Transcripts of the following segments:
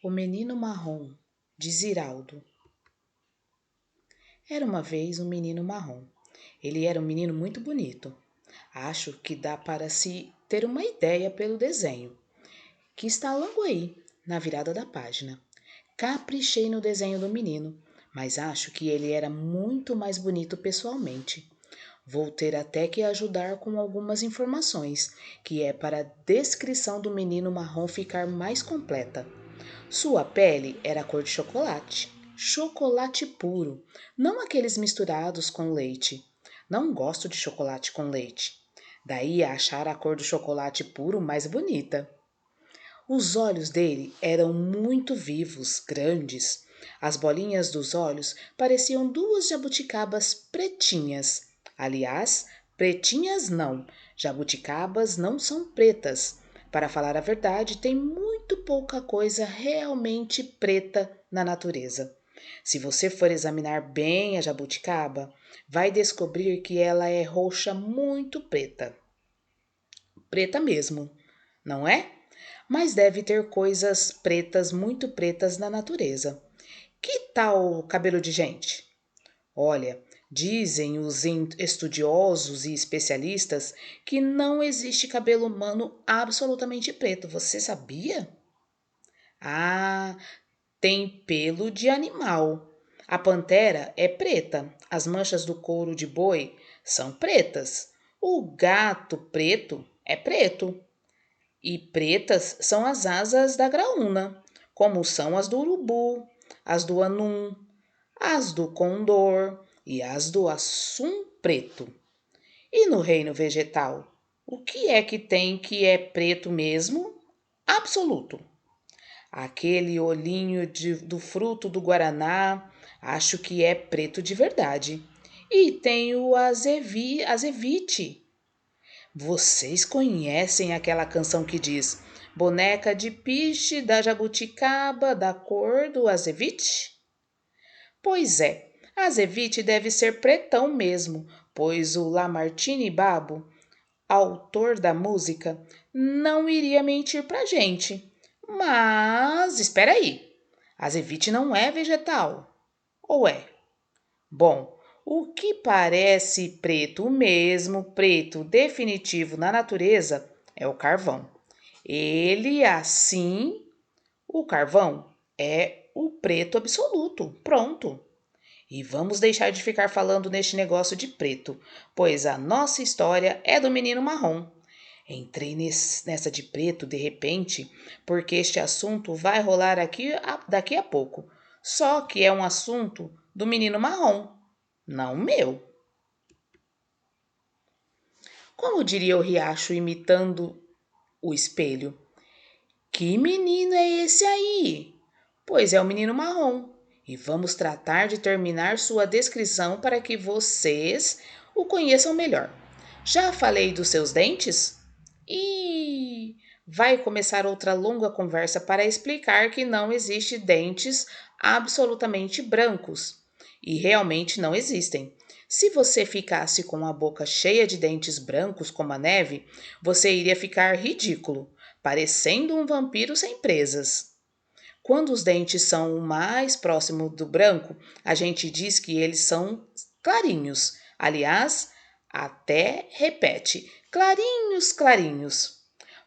O Menino Marrom, de Ziraldo. Era uma vez um menino marrom. Ele era um menino muito bonito. Acho que dá para se ter uma ideia pelo desenho, que está logo aí, na virada da página. Caprichei no desenho do menino, mas acho que ele era muito mais bonito pessoalmente. Vou ter até que ajudar com algumas informações, que é para a descrição do menino marrom ficar mais completa. Sua pele era cor de chocolate, chocolate puro, não aqueles misturados com leite. Não gosto de chocolate com leite. Daí a achar a cor do chocolate puro mais bonita. Os olhos dele eram muito vivos, grandes. As bolinhas dos olhos pareciam duas jabuticabas pretinhas. Aliás, pretinhas não. Jabuticabas não são pretas. Para falar a verdade, tem muito pouca coisa realmente preta na natureza. Se você for examinar bem a jabuticaba, vai descobrir que ela é roxa muito preta. Preta mesmo, não é? Mas deve ter coisas pretas, muito pretas na natureza. Que tal o cabelo de gente? Olha, dizem os estudiosos e especialistas que não existe cabelo humano absolutamente preto. Você sabia? Ah, tem pelo de animal. A pantera é preta. As manchas do couro de boi são pretas. O gato preto é preto. E pretas são as asas da graúna, como são as do urubu, as do anum, as do condor e as do assum preto. E no reino vegetal, o que é que tem que é preto mesmo? Absoluto. Aquele olhinho do fruto do guaraná, acho que é preto de verdade. E tem o azevite. Vocês conhecem aquela canção que diz Boneca de piche da jabuticaba da cor do azevite? Pois é, azevite deve ser pretão mesmo, pois o Lamartine Babo, autor da música, não iria mentir pra gente. Mas espera aí, azevite não é vegetal, ou é? Bom, o que parece preto, o mesmo preto definitivo na natureza, é o carvão. Ele, assim, o carvão é o preto absoluto. Pronto. E vamos deixar de ficar falando neste negócio de preto, pois a nossa história é do menino marrom. Entrei nessa de preto de repente, porque este assunto vai rolar aqui daqui a pouco. Só que é um assunto do menino marrom, não meu. Como diria o riacho imitando o espelho? Que menino é esse aí? Pois é o menino marrom. E vamos tratar de terminar sua descrição para que vocês o conheçam melhor. Já falei dos seus dentes? E vai começar outra longa conversa para explicar que não existe dentes absolutamente brancos. E realmente não existem. Se você ficasse com a boca cheia de dentes brancos como a neve, você iria ficar ridículo, parecendo um vampiro sem presas. Quando os dentes são o mais próximo do branco, a gente diz que eles são clarinhos. Aliás, até repete: clarinhos, clarinhos.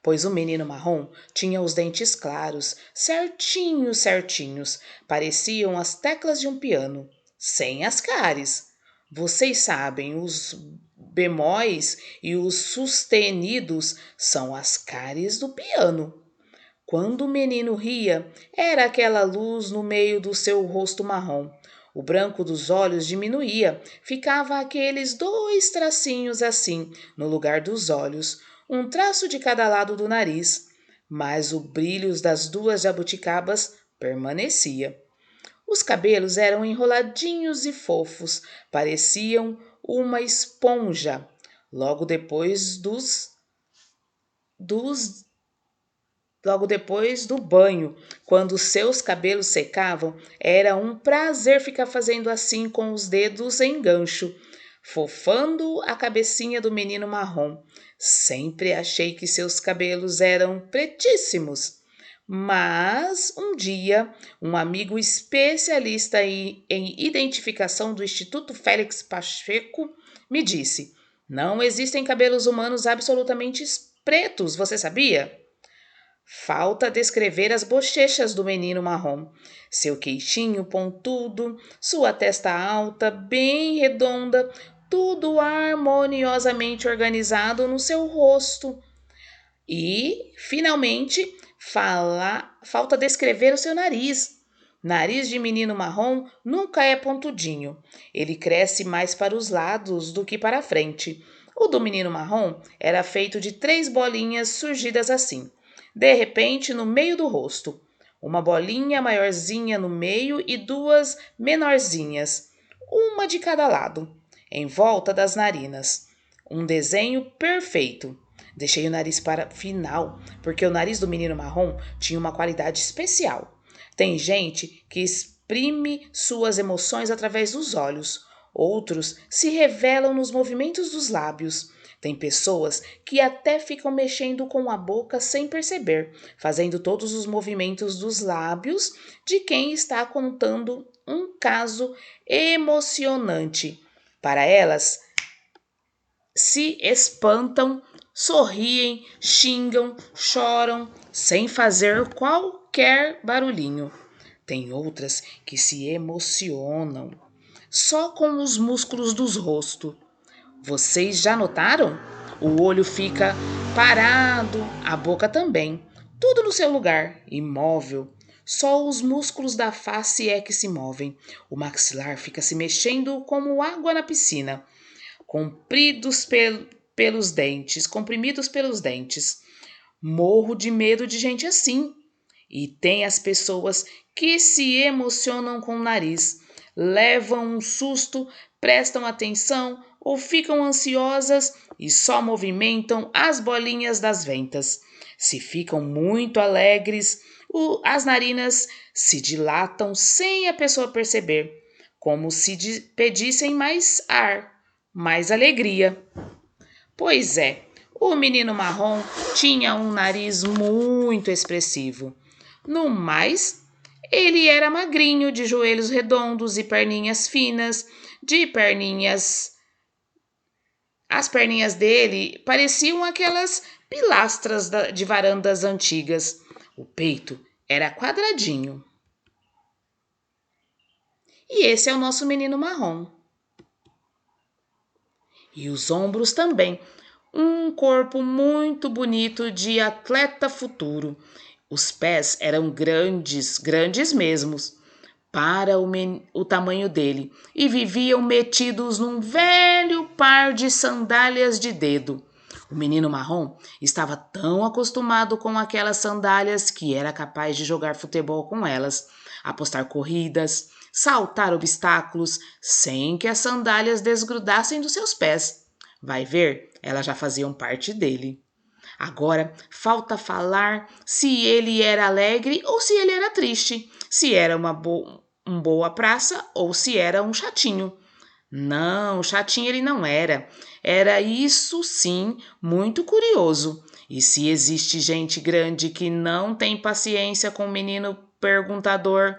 Pois o menino marrom tinha os dentes claros, certinhos, certinhos, pareciam as teclas de um piano, sem as cáries. Vocês sabem, os bemóis e os sustenidos são as cáries do piano. Quando o menino ria, era aquela luz no meio do seu rosto marrom. O branco dos olhos diminuía, ficava aqueles dois tracinhos assim, no lugar dos olhos, um traço de cada lado do nariz, mas o brilho das duas jabuticabas permanecia. Os cabelos eram enroladinhos e fofos, pareciam uma esponja. Logo depois dos Logo depois do banho, quando seus cabelos secavam, era um prazer ficar fazendo assim com os dedos em gancho, fofando a cabecinha do menino marrom. Sempre achei que seus cabelos eram pretíssimos. Mas um dia, um amigo especialista em identificação do Instituto Félix Pacheco me disse: não existem cabelos humanos absolutamente pretos, você sabia? Falta descrever as bochechas do menino marrom. Seu queixinho pontudo, sua testa alta, bem redonda, tudo harmoniosamente organizado no seu rosto. E, finalmente, falta descrever o seu nariz. Nariz de menino marrom nunca é pontudinho. Ele cresce mais para os lados do que para a frente. O do menino marrom era feito de 3 bolinhas surgidas assim, de repente no meio do rosto. Uma bolinha maiorzinha no meio e 2 menorzinhas, uma de cada lado, em volta das narinas. Um desenho perfeito. Deixei o nariz para final, porque o nariz do menino marrom tinha uma qualidade especial. Tem gente que exprime suas emoções através dos olhos, outros se revelam nos movimentos dos lábios. Tem pessoas que até ficam mexendo com a boca sem perceber, fazendo todos os movimentos dos lábios de quem está contando um caso emocionante. Para elas, se espantam, sorriem, xingam, choram, sem fazer qualquer barulhinho. Tem outras que se emocionam só com os músculos dos rostos. Vocês já notaram? O olho fica parado, a boca também, tudo no seu lugar, imóvel. Só os músculos da face é que se movem. O maxilar fica se mexendo como água na piscina, comprimidos pelos dentes. Morro de medo de gente assim. E tem as pessoas que se emocionam com o nariz, levam um susto, prestam atenção ou ficam ansiosas e só movimentam as bolinhas das ventas. Se ficam muito alegres, as narinas se dilatam sem a pessoa perceber, como se pedissem mais ar, mais alegria. Pois é, o menino marrom tinha um nariz muito expressivo. No mais, ele era magrinho, de joelhos redondos e perninhas finas, de perninhas. As perninhas dele pareciam aquelas pilastras de varandas antigas. O peito era quadradinho. E esse é o nosso menino marrom. E os ombros também. Um corpo muito bonito de atleta futuro. Os pés eram grandes, grandes mesmos, para o tamanho dele, e viviam metidos num velho par de sandálias de dedo. O menino marrom estava tão acostumado com aquelas sandálias que era capaz de jogar futebol com elas, apostar corridas, saltar obstáculos, sem que as sandálias desgrudassem dos seus pés. Vai ver, elas já faziam parte dele. Agora falta falar se ele era alegre ou se ele era triste, se era uma boa praça ou se era um chatinho. Não, chatinho ele não era. Era isso sim, muito curioso. E se existe gente grande que não tem paciência com o menino perguntador,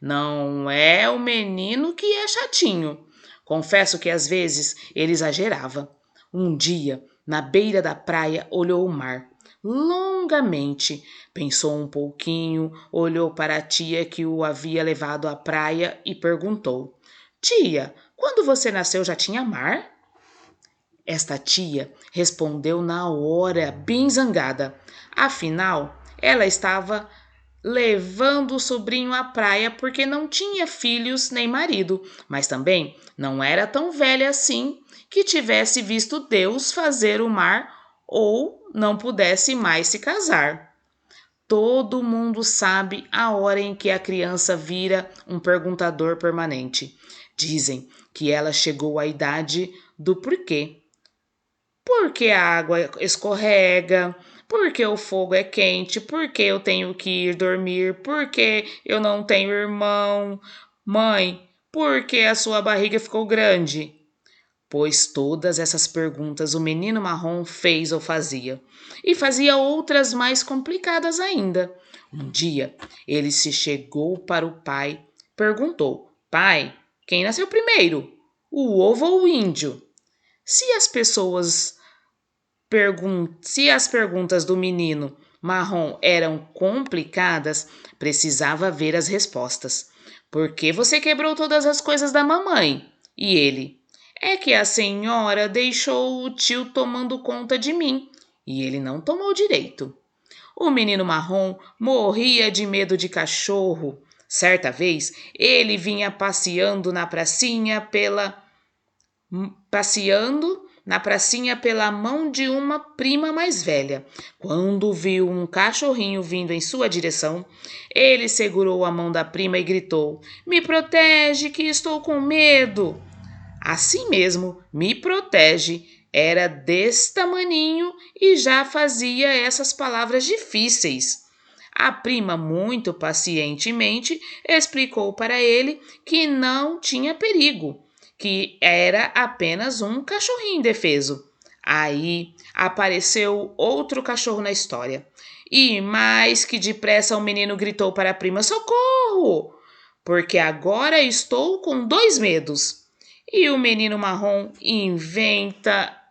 não é o menino que é chatinho. Confesso que às vezes ele exagerava. Um dia, na beira da praia, olhou o mar longamente, pensou um pouquinho, olhou para a tia que o havia levado à praia e perguntou: Tia, quando você nasceu já tinha mar? Esta tia respondeu na hora, bem zangada. Afinal, ela estava levando o sobrinho à praia porque não tinha filhos nem marido, mas também não era tão velha assim que tivesse visto Deus fazer o mar ou não pudesse mais se casar. Todo mundo sabe a hora em que a criança vira um perguntador permanente. Dizem que ela chegou à idade do porquê. Por que a água escorrega? Por que o fogo é quente? Por que eu tenho que ir dormir? Por que eu não tenho irmão? Mãe, por que a sua barriga ficou grande? pois todas essas perguntas o menino marrom fez ou fazia, e fazia outras mais complicadas ainda. Um dia, ele se chegou para o pai, perguntou: Pai, quem nasceu primeiro? O ovo ou o índio? Se as pessoas Se as perguntas do menino marrom eram complicadas, precisava ver as respostas. Por que você quebrou todas as coisas da mamãe? E ele: É que a senhora deixou o tio tomando conta de mim e ele não tomou direito. O menino marrom morria de medo de cachorro. Certa vez, ele vinha passeando na pracinha pela mão de uma prima mais velha. Quando viu um cachorrinho vindo em sua direção, ele segurou a mão da prima e gritou: Me protege, que estou com medo! Assim mesmo, me protege. Era desse tamaninho e já fazia essas palavras difíceis. A prima, muito pacientemente, explicou para ele que não tinha perigo, que era apenas um cachorrinho indefeso. Aí apareceu outro cachorro na história. E mais que depressa o menino gritou para a prima: Socorro! Porque agora estou com dois medos. E o menino marrom inventava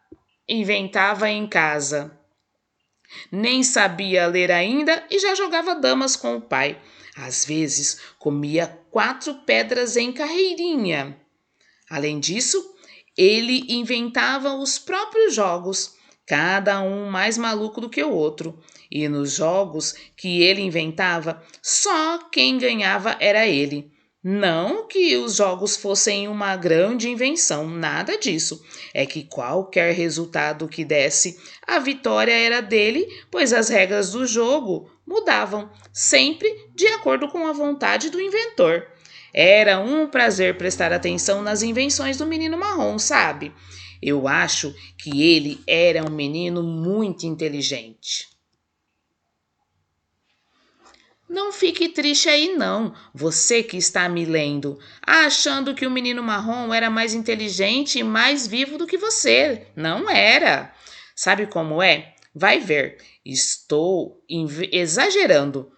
em casa. Nem sabia ler ainda e já jogava damas com o pai. Às vezes comia 4 pedras em carreirinha. Além disso, ele inventava os próprios jogos, cada um mais maluco do que o outro. E nos jogos que ele inventava, só quem ganhava era ele. Não que os jogos fossem uma grande invenção, nada disso. É que qualquer resultado que desse, a vitória era dele, pois as regras do jogo mudavam, sempre de acordo com a vontade do inventor. Era um prazer prestar atenção nas invenções do menino marrom, sabe? Eu acho que ele era um menino muito inteligente. Não fique triste aí não, você que está me lendo, achando que o menino marrom era mais inteligente e mais vivo do que você. Não era. Sabe como é? Vai ver. Estou exagerando.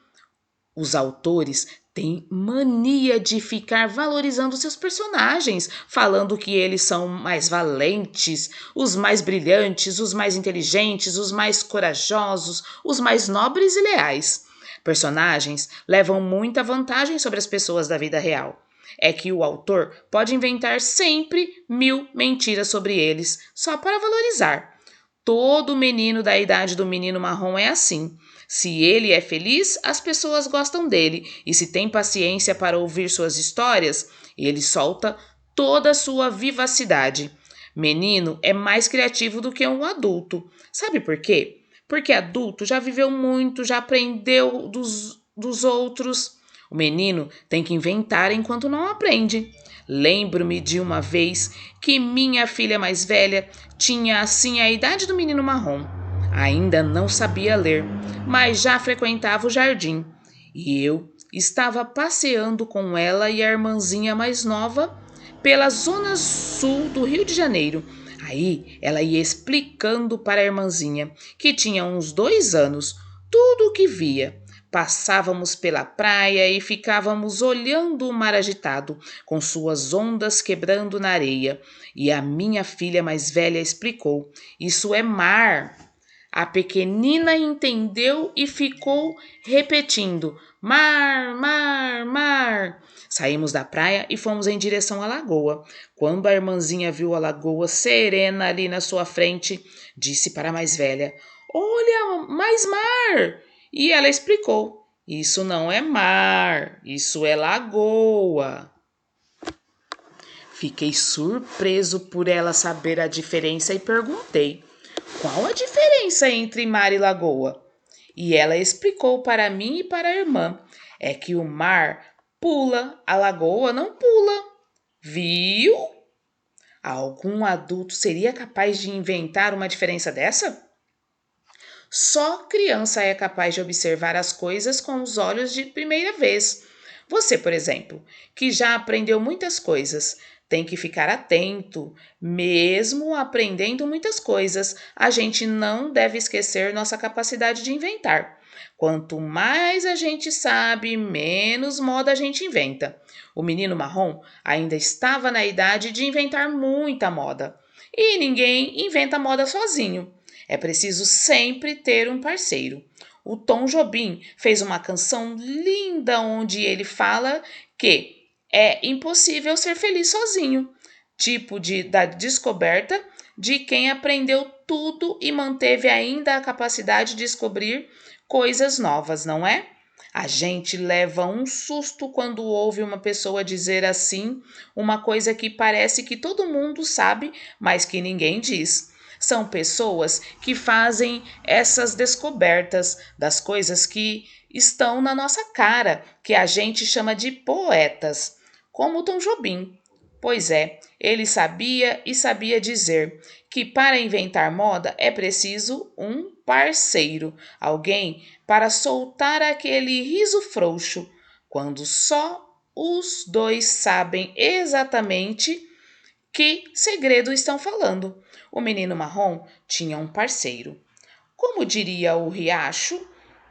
Os autores têm mania de ficar valorizando seus personagens, falando que eles são mais valentes, os mais brilhantes, os mais inteligentes, os mais corajosos, os mais nobres e leais. Personagens levam muita vantagem sobre as pessoas da vida real. É que o autor pode inventar sempre 1000 mentiras sobre eles, só para valorizar. Todo menino da idade do menino marrom é assim. Se ele é feliz, as pessoas gostam dele, e se tem paciência para ouvir suas histórias, ele solta toda a sua vivacidade. Menino é mais criativo do que um adulto. Sabe por quê? Porque adulto já viveu muito, já aprendeu dos outros. O menino tem que inventar enquanto não aprende. Lembro-me de uma vez que minha filha mais velha tinha assim a idade do menino marrom. Ainda não sabia ler, mas já frequentava o jardim. E eu estava passeando com ela e a irmãzinha mais nova pela zona sul do Rio de Janeiro. Aí ela ia explicando para a irmãzinha, que tinha uns 2 anos, tudo o que via. Passávamos pela praia e ficávamos olhando o mar agitado, com suas ondas quebrando na areia. E a minha filha mais velha explicou: Isso é mar. A pequenina entendeu e ficou repetindo: Mar, mar, mar. Saímos da praia e fomos em direção à lagoa. Quando a irmãzinha viu a lagoa serena ali na sua frente, disse para a mais velha: Olha, mais mar! E ela explicou: Isso não é mar, isso é lagoa. Fiquei surpreso por ela saber a diferença e perguntei: Qual a diferença entre mar e lagoa? E ela explicou para mim e para a irmã: É que o mar pula, a lagoa não pula. Viu? Algum adulto seria capaz de inventar uma diferença dessa? Só criança é capaz de observar as coisas com os olhos de primeira vez. Você, por exemplo, que já aprendeu muitas coisas, Tem que ficar atento, mesmo aprendendo muitas coisas. A gente não deve esquecer nossa capacidade de inventar. Quanto mais a gente sabe, menos moda a gente inventa. O menino marrom ainda estava na idade de inventar muita moda. E ninguém inventa moda sozinho. É preciso sempre ter um parceiro. O Tom Jobim fez uma canção linda onde ele fala que é impossível ser feliz sozinho, tipo da descoberta de quem aprendeu tudo e manteve ainda a capacidade de descobrir coisas novas, não é? A gente leva um susto quando ouve uma pessoa dizer assim, uma coisa que parece que todo mundo sabe, mas que ninguém diz. São pessoas que fazem essas descobertas das coisas que estão na nossa cara, que a gente chama de poetas, como Tom Jobim. Pois é, ele sabia e sabia dizer que para inventar moda é preciso um parceiro, alguém para soltar aquele riso frouxo, quando só os dois sabem exatamente que segredo estão falando. O menino marrom tinha um parceiro. Como diria o riacho,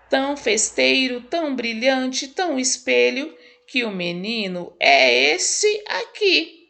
tão festeiro, tão brilhante, tão espelho, que o menino é esse aqui.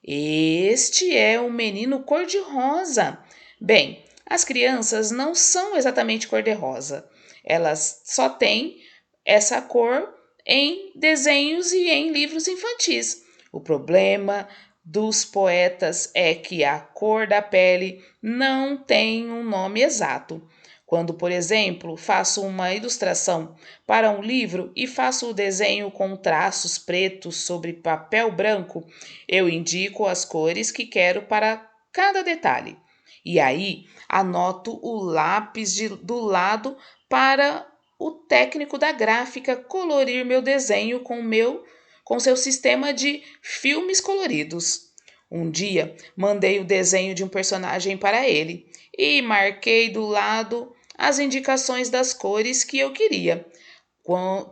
Este é o menino cor-de-rosa. Bem, as crianças não são exatamente cor-de-rosa. Elas só têm essa cor em desenhos e em livros infantis. O problema dos poetas é que a cor da pele não tem um nome exato. Quando, por exemplo, faço uma ilustração para um livro e faço o desenho com traços pretos sobre papel branco, eu indico as cores que quero para cada detalhe. E aí anoto o lápis do lado para o técnico da gráfica colorir meu desenho com seu sistema de filmes coloridos. Um dia mandei o desenho de um personagem para ele e marquei do lado as indicações das cores que eu queria.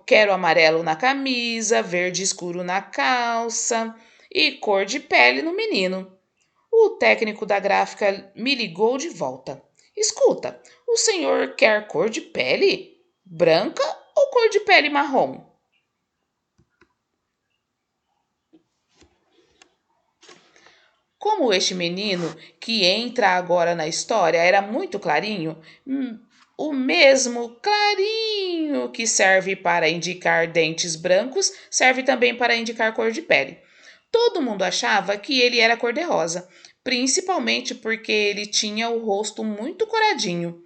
Quero amarelo na camisa, verde escuro na calça e cor de pele no menino. O técnico da gráfica me ligou de volta. Escuta, o senhor quer cor de pele? Branca ou cor de pele marrom? Como este menino que entra agora na história era muito clarinho, o mesmo clarinho que serve para indicar dentes brancos serve também para indicar cor de pele. Todo mundo achava que ele era cor-de-rosa, principalmente porque ele tinha o rosto muito coradinho,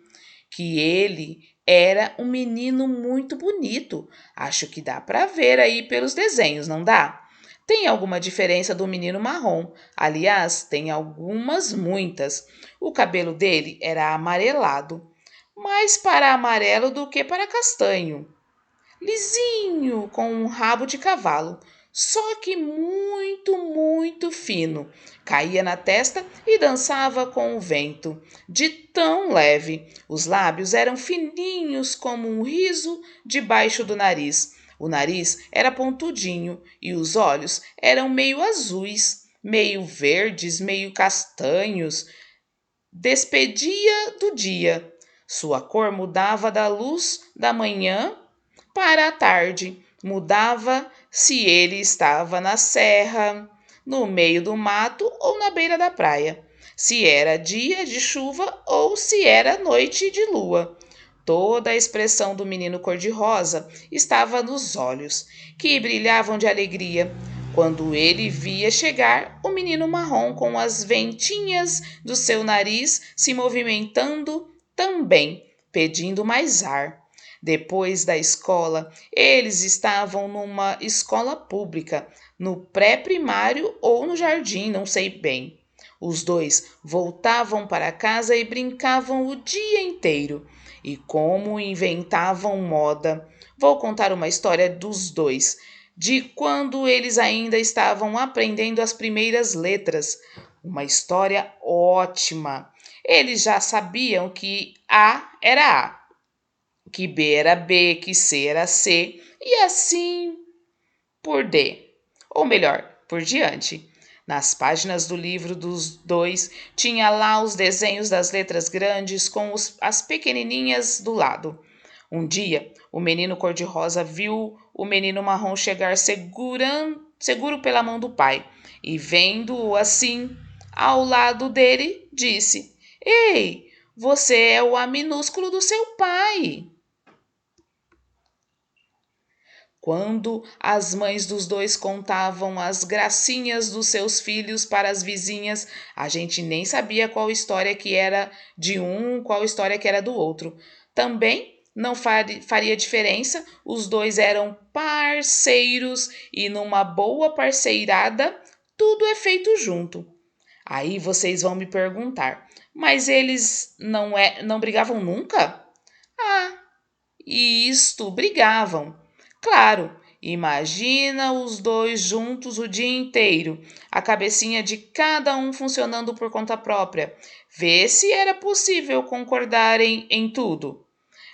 que ele era um menino muito bonito. Acho que dá para ver aí pelos desenhos, não dá? Tem alguma diferença do menino marrom? Aliás, tem algumas, muitas. O cabelo dele era amarelado, mais para amarelo do que para castanho, lisinho, com um rabo de cavalo, só que muito, muito fino. Caía na testa e dançava com o vento, de tão leve. Os lábios eram fininhos como um riso debaixo do nariz. O nariz era pontudinho e os olhos eram meio azuis, meio verdes, meio castanhos. Despedia do dia. Sua cor mudava da luz da manhã para a tarde, mudava se ele estava na serra, no meio do mato ou na beira da praia, se era dia de chuva ou se era noite de lua. Toda a expressão do menino cor-de-rosa estava nos olhos, que brilhavam de alegria quando ele via chegar o menino marrom com as ventinhas do seu nariz se movimentando também, pedindo mais ar. Depois da escola, eles estavam numa escola pública, no pré-primário ou no jardim, não sei bem. Os dois voltavam para casa e brincavam o dia inteiro. E como inventavam moda. Vou contar uma história dos dois, de quando eles ainda estavam aprendendo as primeiras letras. Uma história ótima. Eles já sabiam que A era A, que B era B, que C era C, e assim por D, ou melhor, por diante. Nas páginas do livro dos dois, tinha lá os desenhos das letras grandes com as pequenininhas do lado. Um dia, o menino cor-de-rosa viu o menino marrom chegar seguro pela mão do pai e, vendo-o assim ao lado dele, disse: Ei, você é o A minúsculo do seu pai. Quando as mães dos dois contavam as gracinhas dos seus filhos para as vizinhas, a gente nem sabia qual história que era de um, qual história que era do outro. Também não faria diferença, os dois eram parceiros e numa boa parceirada tudo é feito junto. Aí vocês vão me perguntar, mas eles não brigavam nunca? Ah, e isto brigavam. Claro, imagina os dois juntos o dia inteiro, a cabecinha de cada um funcionando por conta própria. Vê se era possível concordarem em tudo.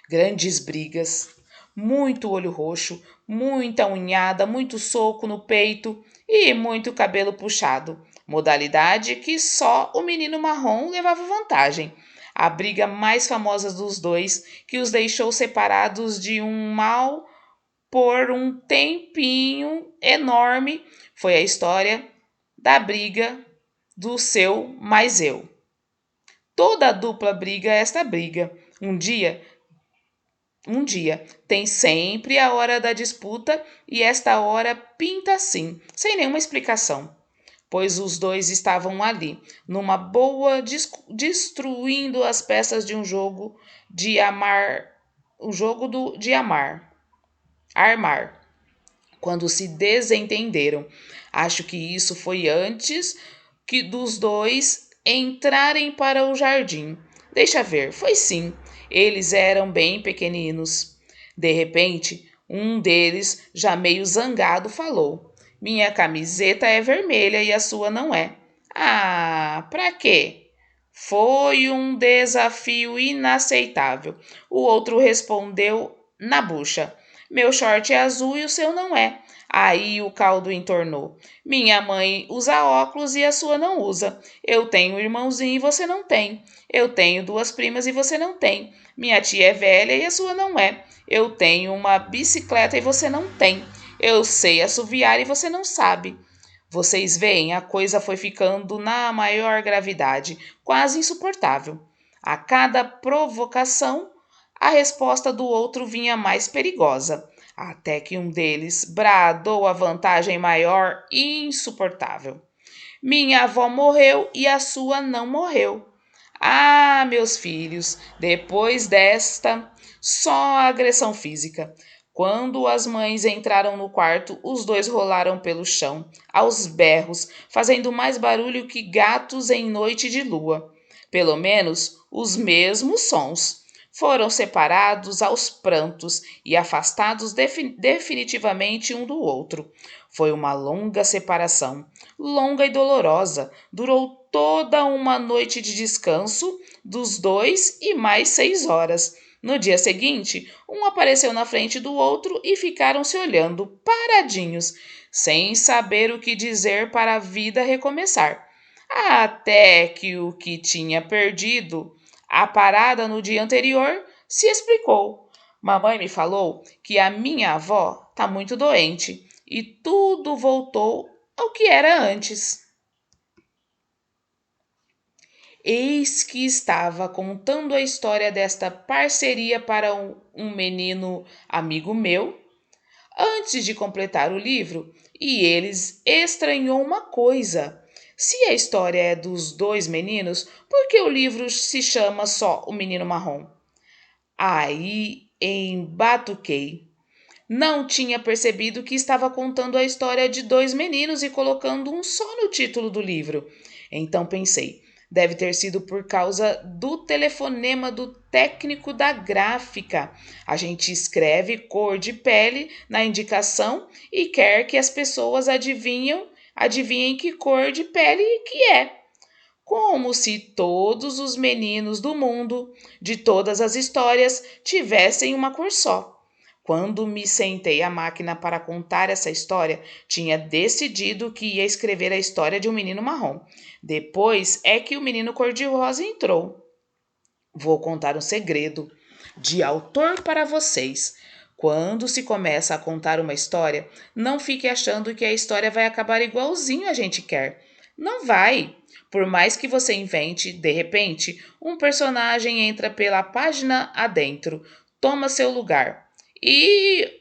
Grandes brigas, muito olho roxo, muita unhada, muito soco no peito e muito cabelo puxado. Modalidade que só o menino marrom levava vantagem. A briga mais famosa dos dois, que os deixou separados de um mal por um tempinho enorme, foi a história da briga do seu mais eu. Toda a dupla briga é esta briga. Um dia tem sempre a hora da disputa e esta hora pinta assim, sem nenhuma explicação, pois os dois estavam ali, numa boa, destruindo as peças de um jogo de amar, de armar, quando se desentenderam. Acho que isso foi antes que dos dois entrarem para o jardim. Deixa ver, foi sim. Eles eram bem pequeninos. De repente, um deles, já meio zangado, falou: Minha camiseta é vermelha e a sua não é. Ah, pra quê? Foi um desafio inaceitável. O outro respondeu na bucha: Meu short é azul e o seu não é. Aí o caldo entornou. Minha mãe usa óculos e a sua não usa. Eu tenho um irmãozinho e você não tem. Eu tenho duas primas e você não tem. Minha tia é velha e a sua não é. Eu tenho uma bicicleta e você não tem. Eu sei assoviar e você não sabe. Vocês veem, a coisa foi ficando na maior gravidade, quase insuportável. A cada provocação, a resposta do outro vinha mais perigosa, até que um deles bradou a vantagem maior e insuportável. Minha avó morreu e a sua não morreu. Ah, meus filhos, depois desta, só agressão física. Quando as mães entraram no quarto, os dois rolaram pelo chão, aos berros, fazendo mais barulho que gatos em noite de lua. Pelo menos os mesmos sons. Foram separados aos prantos e afastados definitivamente um do outro. Foi uma longa separação, longa e dolorosa. Durou toda uma noite de descanso dos dois e mais 6 horas. No dia seguinte, um apareceu na frente do outro e ficaram se olhando, paradinhos, sem saber o que dizer para a vida recomeçar. Até que o que tinha perdido a parada no dia anterior se explicou. Mamãe me falou que a minha avó está muito doente e tudo voltou ao que era antes. Eis que estava contando a história desta parceria para um menino amigo meu, antes de completar o livro, e eles estranhou uma coisa. Se a história é dos dois meninos, por que o livro se chama só O Menino Marrom? Aí embatuquei. Não tinha percebido que estava contando a história de dois meninos e colocando um só no título do livro. Então pensei, deve ter sido por causa do telefonema do técnico da gráfica. A gente escreve cor de pele na indicação e quer que as pessoas adivinhem que cor de pele que é. Como se todos os meninos do mundo, de todas as histórias, tivessem uma cor só. Quando me sentei à máquina para contar essa história, tinha decidido que ia escrever a história de um menino marrom. Depois é que o menino cor-de-rosa entrou. Vou contar um segredo de autor para vocês. Quando se começa a contar uma história, não fique achando que a história vai acabar igualzinho a gente quer. Não vai. Por mais que você invente, de repente, um personagem entra pela página adentro, toma seu lugar. E,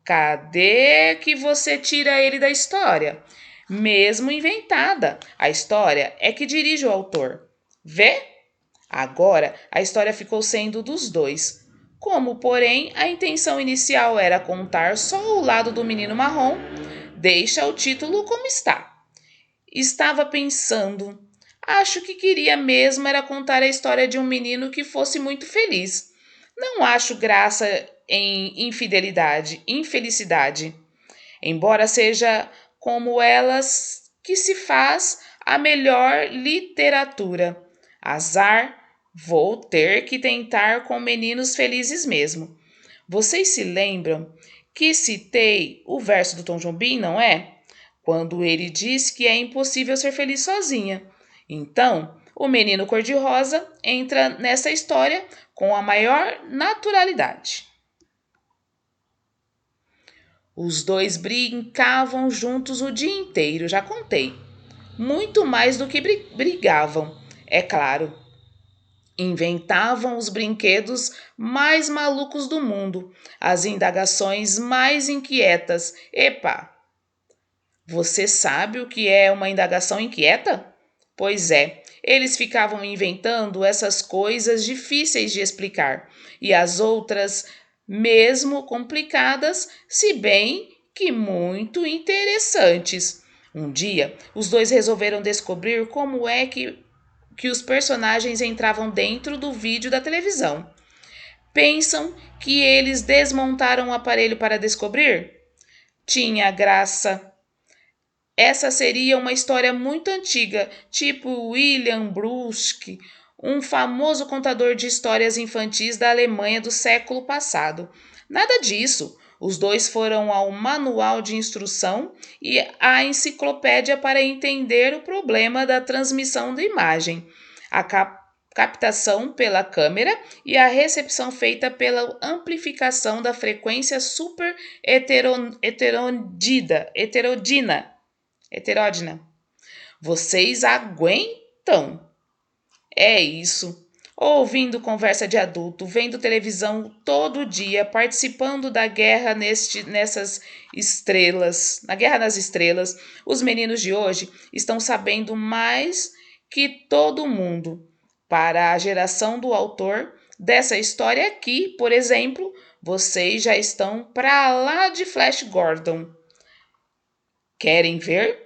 cadê que você tira ele da história? Mesmo inventada, a história é que dirige o autor. Vê? Agora, a história ficou sendo dos dois. Como, porém, a intenção inicial era contar só o lado do menino marrom, deixa o título como está. Estava pensando. Acho que queria mesmo era contar a história de um menino que fosse muito feliz. Não acho graça em infelicidade, embora seja como elas que se faz a melhor literatura. Azar, vou ter que tentar com meninos felizes mesmo. Vocês se lembram que citei o verso do Tom Jobim, não é? Quando ele diz que é impossível ser feliz sozinha. Então, o menino cor-de-rosa entra nessa história com a maior naturalidade. Os dois brincavam juntos o dia inteiro, já contei. Muito mais do que brigavam, é claro. Inventavam os brinquedos mais malucos do mundo, as indagações mais inquietas. Epa! Você sabe o que é uma indagação inquieta? Pois é, eles ficavam inventando essas coisas difíceis de explicar e as outras, mesmo complicadas, se bem que muito interessantes. Um dia, os dois resolveram descobrir como é que os personagens entravam dentro do vídeo da televisão. Pensam que eles desmontaram o aparelho para descobrir? Tinha graça. Essa seria uma história muito antiga, tipo William Brusk, um famoso contador de histórias infantis da Alemanha do século passado. Nada disso. Os dois foram ao manual de instrução e à enciclopédia para entender o problema da transmissão da imagem, a captação pela câmera e a recepção feita pela amplificação da frequência super heteródina. Vocês aguentam? É isso. Ouvindo conversa de adulto, vendo televisão todo dia, participando da guerra nessas estrelas, na Guerra nas Estrelas, os meninos de hoje estão sabendo mais que todo mundo. Para a geração do autor dessa história aqui, por exemplo, vocês já estão para lá de Flash Gordon. Querem ver?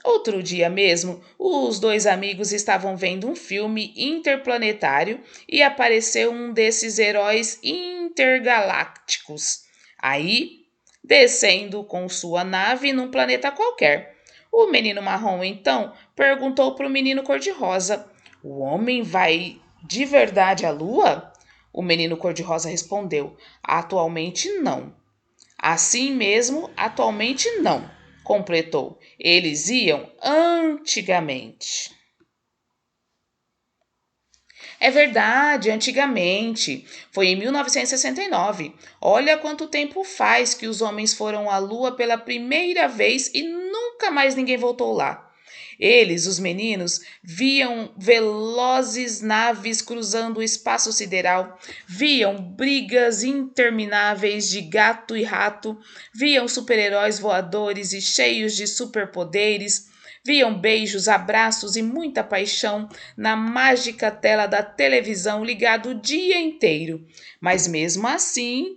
Outro dia mesmo, os dois amigos estavam vendo um filme interplanetário e apareceu um desses heróis intergalácticos. Aí, descendo com sua nave num planeta qualquer. O menino marrom, então, perguntou para o menino cor-de-rosa: O homem vai de verdade à Lua? O menino cor-de-rosa respondeu: Atualmente não. Assim mesmo, atualmente não, completou. Eles iam antigamente. É verdade, antigamente. Foi em 1969. Olha quanto tempo faz que os homens foram à Lua pela primeira vez e nunca mais ninguém voltou lá. Eles, os meninos, viam velozes naves cruzando o espaço sideral, viam brigas intermináveis de gato e rato, viam super-heróis voadores e cheios de superpoderes, viam beijos, abraços e muita paixão na mágica tela da televisão ligada o dia inteiro. Mas mesmo assim,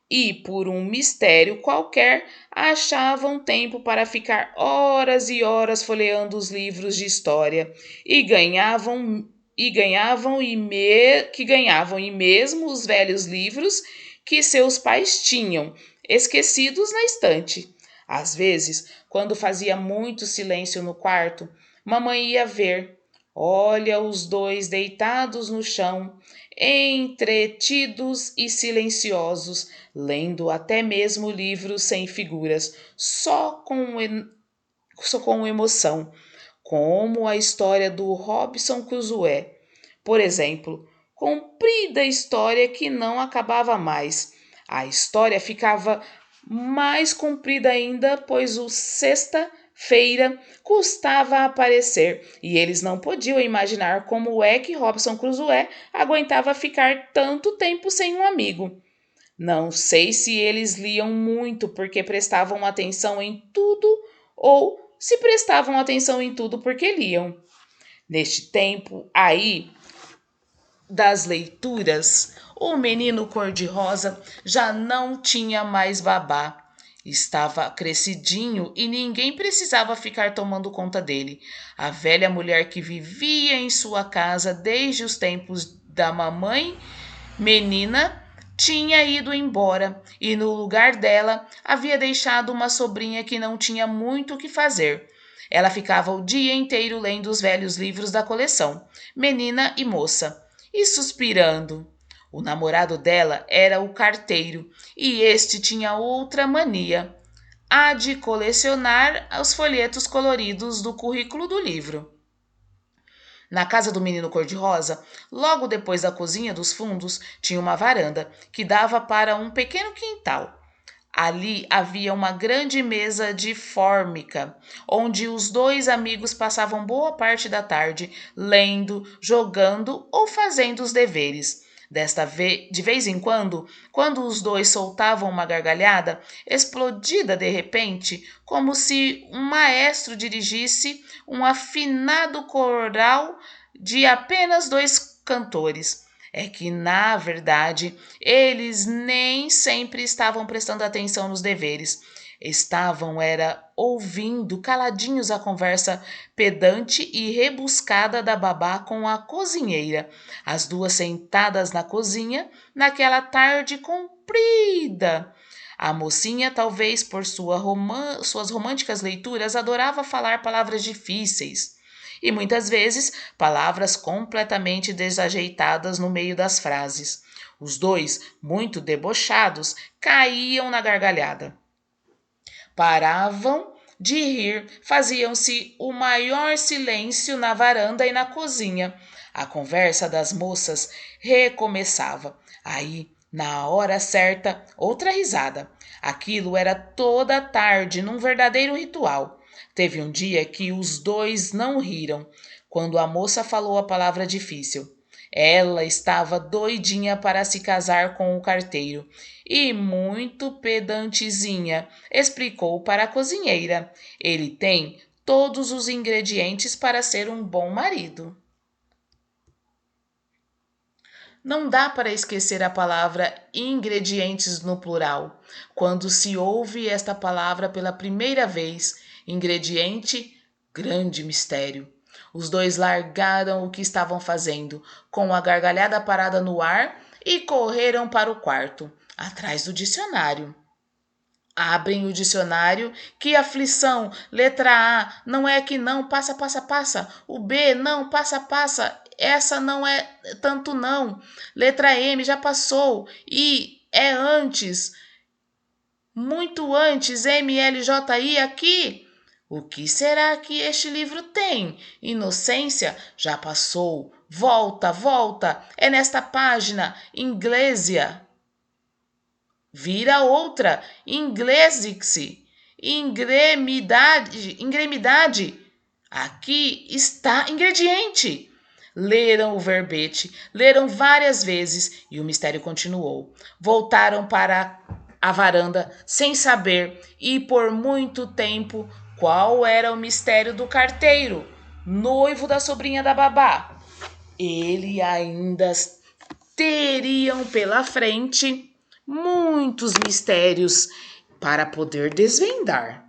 e por um mistério qualquer, achavam tempo para ficar horas e horas folheando os livros de história e ganhavam e mesmo os velhos livros que seus pais tinham esquecidos na estante. Às vezes, quando fazia muito silêncio no quarto, mamãe ia ver Olha os dois deitados no chão, entretidos e silenciosos, lendo até mesmo livros sem figuras, só com emoção, como a história do Robinson Crusoe, por exemplo, comprida história que não acabava mais. A história ficava mais comprida ainda, pois o sexta-feira custava aparecer e eles não podiam imaginar como é que Robinson Crusoe aguentava ficar tanto tempo sem um amigo. Não sei se eles liam muito porque prestavam atenção em tudo ou se prestavam atenção em tudo porque liam. Neste tempo aí das leituras, o menino cor-de-rosa já não tinha mais babá. Estava crescidinho e ninguém precisava ficar tomando conta dele. A velha mulher que vivia em sua casa desde os tempos da mamãe menina tinha ido embora e no lugar dela havia deixado uma sobrinha que não tinha muito o que fazer. Ela ficava o dia inteiro lendo os velhos livros da coleção, Menina e Moça, e suspirando. O namorado dela era o carteiro e este tinha outra mania, a de colecionar os folhetos coloridos do currículo do livro. Na casa do menino cor-de-rosa, logo depois da cozinha dos fundos, tinha uma varanda que dava para um pequeno quintal. Ali havia uma grande mesa de fórmica, onde os dois amigos passavam boa parte da tarde lendo, jogando ou fazendo os deveres. De vez em quando os dois soltavam uma gargalhada, explodida de repente, como se um maestro dirigisse um afinado coral de apenas dois cantores. É que, na verdade, eles nem sempre estavam prestando atenção nos deveres. Estavam ouvindo caladinhos a conversa pedante e rebuscada da babá com a cozinheira, as duas sentadas na cozinha naquela tarde comprida. A mocinha, talvez por suas românticas leituras, adorava falar palavras difíceis e muitas vezes palavras completamente desajeitadas no meio das frases. Os dois, muito debochados, caíam na gargalhada. Paravam de rir, faziam-se o maior silêncio na varanda e na cozinha. A conversa das moças recomeçava. Aí, na hora certa, outra risada. Aquilo era toda a tarde, num verdadeiro ritual. Teve um dia que os dois não riram, quando a moça falou a palavra difícil. Ela estava doidinha para se casar com o carteiro e, muito pedantezinha, explicou para a cozinheira: ele tem todos os ingredientes para ser um bom marido. Não dá para esquecer a palavra ingredientes no plural. Quando se ouve esta palavra pela primeira vez, ingrediente, grande mistério. Os dois largaram o que estavam fazendo, com a gargalhada parada no ar, e correram para o quarto, atrás do dicionário. Abrem o dicionário, que aflição, letra A, não é que não, passa, passa, passa. O B, não, passa, passa, essa não é tanto não. Letra M, já passou. I, é antes, muito antes, MLJI aqui. O que será que este livro tem? Inocência, já passou. Volta, volta, é nesta página, Inglésia. Vira outra, inglesixe, ingremidade. Aqui está ingrediente. Leram o verbete, leram várias vezes e o mistério continuou. Voltaram para a varanda sem saber e por muito tempo qual era o mistério do carteiro, noivo da sobrinha da babá. Ele ainda teriam pela frente muitos mistérios para poder desvendar.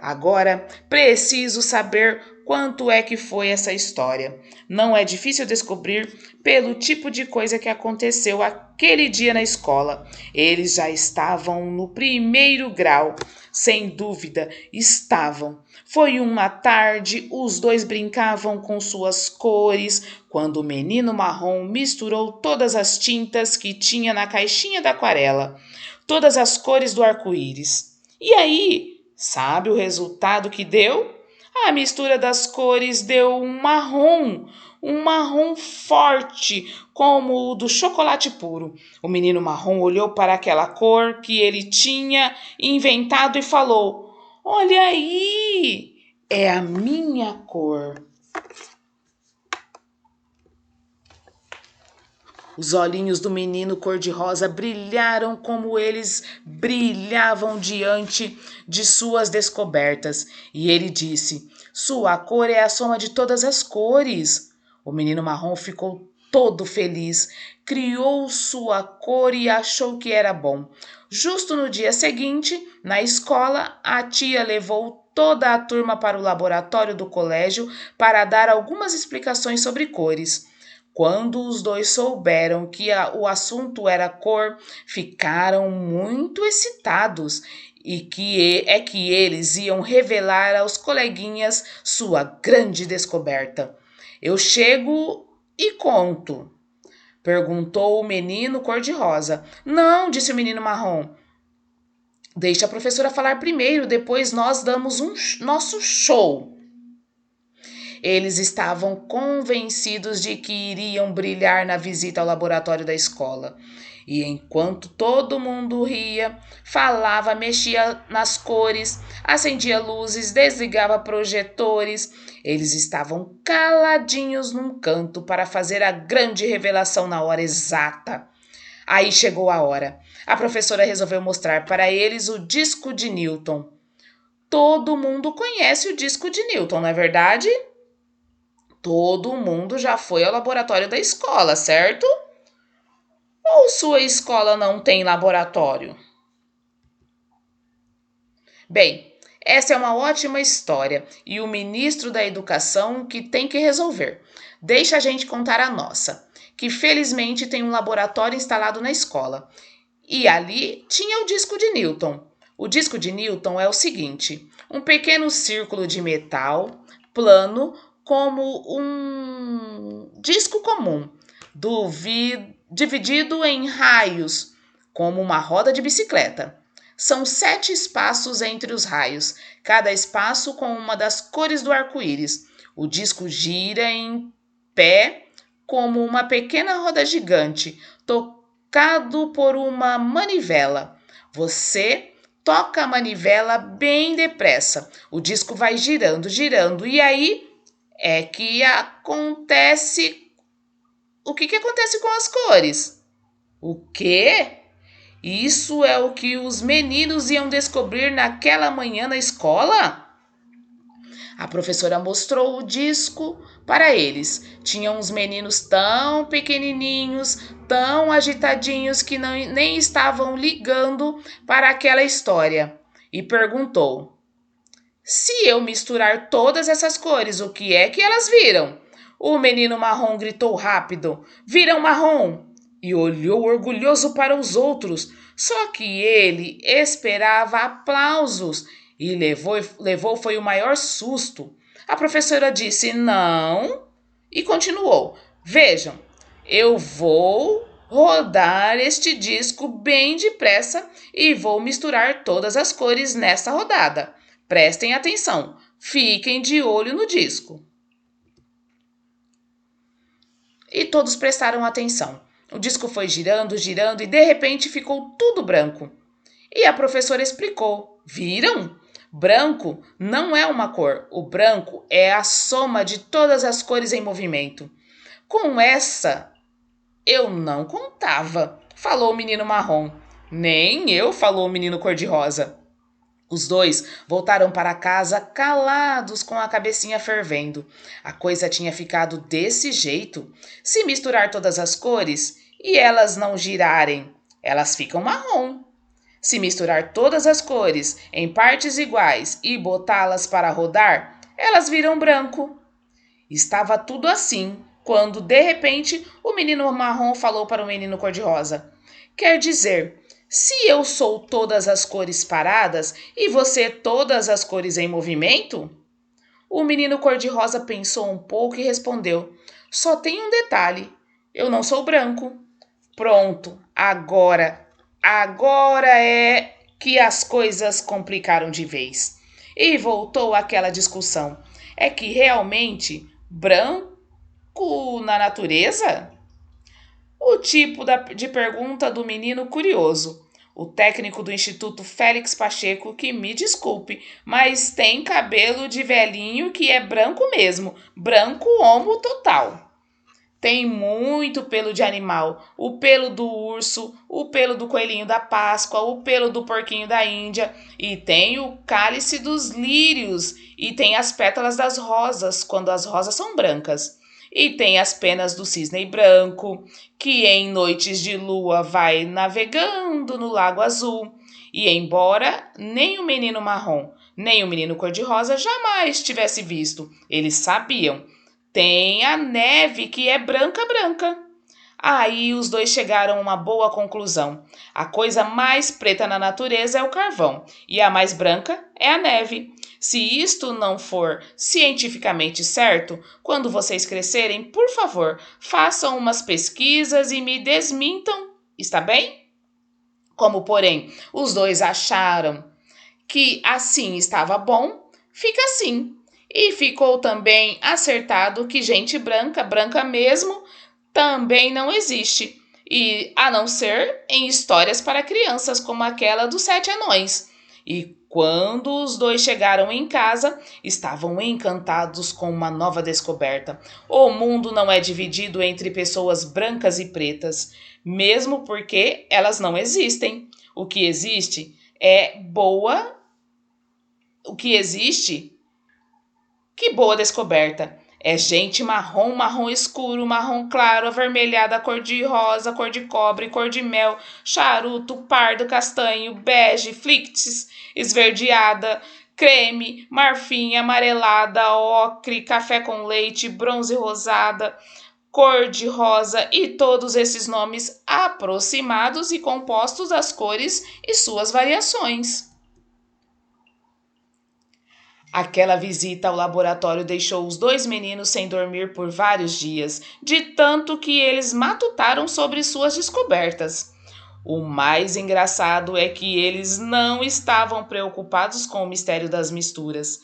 Agora preciso saber quanto é que foi essa história. Não é difícil descobrir pelo tipo de coisa que aconteceu aquele dia na escola. Eles já estavam no primeiro grau, sem dúvida, estavam. Foi uma tarde, os dois brincavam com suas cores, quando o menino marrom misturou todas as tintas que tinha na caixinha da aquarela, todas as cores do arco-íris. E aí, sabe o resultado que deu? A mistura das cores deu um marrom forte, como o do chocolate puro. O menino marrom olhou para aquela cor que ele tinha inventado e falou: Olha aí, é a minha cor. Os olhinhos do menino cor-de-rosa brilharam como eles brilhavam diante de suas descobertas. E ele disse: Sua cor é a soma de todas as cores. O menino marrom ficou todo feliz, criou sua cor e achou que era bom. Justo no dia seguinte, na escola, a tia levou toda a turma para o laboratório do colégio para dar algumas explicações sobre cores. Quando os dois souberam que o assunto era cor, ficaram muito excitados e que eles iam revelar aos coleguinhas sua grande descoberta. Eu chego e conto, perguntou o menino cor-de-rosa. Não, disse o menino marrom. Deixa a professora falar primeiro, depois nós damos nosso show. Eles estavam convencidos de que iriam brilhar na visita ao laboratório da escola. E enquanto todo mundo ria, falava, mexia nas cores, acendia luzes, desligava projetores, eles estavam caladinhos num canto para fazer a grande revelação na hora exata. Aí chegou a hora. A professora resolveu mostrar para eles o disco de Newton. Todo mundo conhece o disco de Newton, não é verdade? Todo mundo já foi ao laboratório da escola, certo? Ou sua escola não tem laboratório? Bem, essa é uma ótima história e o ministro da Educação que tem que resolver. Deixa a gente contar a nossa, que felizmente tem um laboratório instalado na escola. E ali tinha o disco de Newton. O disco de Newton é o seguinte: um pequeno círculo de metal plano como um disco comum, dividido em raios, como uma roda de bicicleta. São 7 espaços entre os raios, cada espaço com uma das cores do arco-íris. O disco gira em pé como uma pequena roda gigante, tocado por uma manivela. Você toca a manivela bem depressa. O disco vai girando, girando, e aí é que acontece. O que acontece com as cores? O quê? Isso é o que os meninos iam descobrir naquela manhã na escola? A professora mostrou o disco para eles. Tinham uns meninos tão pequenininhos, tão agitadinhos que nem estavam ligando para aquela história. E perguntou: Se eu misturar todas essas cores, o que é que elas viram? O menino marrom gritou rápido: Viram marrom! E olhou orgulhoso para os outros. Só que ele esperava aplausos e levou foi o maior susto. A professora disse não e continuou: Vejam, eu vou rodar este disco bem depressa e vou misturar todas as cores nessa rodada. Prestem atenção, fiquem de olho no disco. E todos prestaram atenção. O disco foi girando, girando e de repente ficou tudo branco. E a professora explicou: Viram? Branco não é uma cor. O branco é a soma de todas as cores em movimento. Com essa eu não contava, falou o menino marrom. Nem eu, falou o menino cor-de-rosa. Os dois voltaram para casa calados, com a cabecinha fervendo. A coisa tinha ficado desse jeito. Se misturar todas as cores e elas não girarem, elas ficam marrom. Se misturar todas as cores em partes iguais e botá-las para rodar, elas viram branco. Estava tudo assim, quando de repente o menino marrom falou para o menino cor-de-rosa: quer dizer, se eu sou todas as cores paradas e você todas as cores em movimento? O menino cor-de-rosa pensou um pouco e respondeu: só tem um detalhe, eu não sou branco. Pronto, agora é que as coisas complicaram de vez. E voltou àquela discussão. É que realmente branco na natureza? O tipo de pergunta do menino curioso. O técnico do Instituto Félix Pacheco, que me desculpe, mas tem cabelo de velhinho que é branco mesmo, branco homo total. Tem muito pelo de animal, o pelo do urso, o pelo do coelhinho da Páscoa, o pelo do porquinho da Índia, e tem o cálice dos lírios, e tem as pétalas das rosas, quando as rosas são brancas. E tem as penas do cisne branco, que em noites de lua vai navegando no lago azul. E embora nem o menino marrom, nem o menino cor-de-rosa jamais tivesse visto, eles sabiam. Tem a neve que é branca, branca. Aí os dois chegaram a uma boa conclusão. A coisa mais preta na natureza é o carvão e a mais branca é a neve. Se isto não for cientificamente certo, quando vocês crescerem, por favor, façam umas pesquisas e me desmintam, está bem? Como, porém, os dois acharam que assim estava bom, fica assim. E ficou também acertado que gente branca, branca mesmo, também não existe, e a não ser em histórias para crianças, como aquela dos sete anões. E quando os dois chegaram em casa, estavam encantados com uma nova descoberta. O mundo não é dividido entre pessoas brancas e pretas, mesmo porque elas não existem. O que existe é boa. O que existe que boa descoberta! É gente marrom, marrom escuro, marrom claro, avermelhada, cor de rosa, cor de cobre, cor de mel, charuto, pardo, castanho, bege, flicts, esverdeada, creme, marfim, amarelada, ocre, café com leite, bronze rosada, cor de rosa e todos esses nomes aproximados e compostos das cores e suas variações. Aquela visita ao laboratório deixou os dois meninos sem dormir por vários dias, de tanto que eles matutaram sobre suas descobertas. O mais engraçado é que eles não estavam preocupados com o mistério das misturas,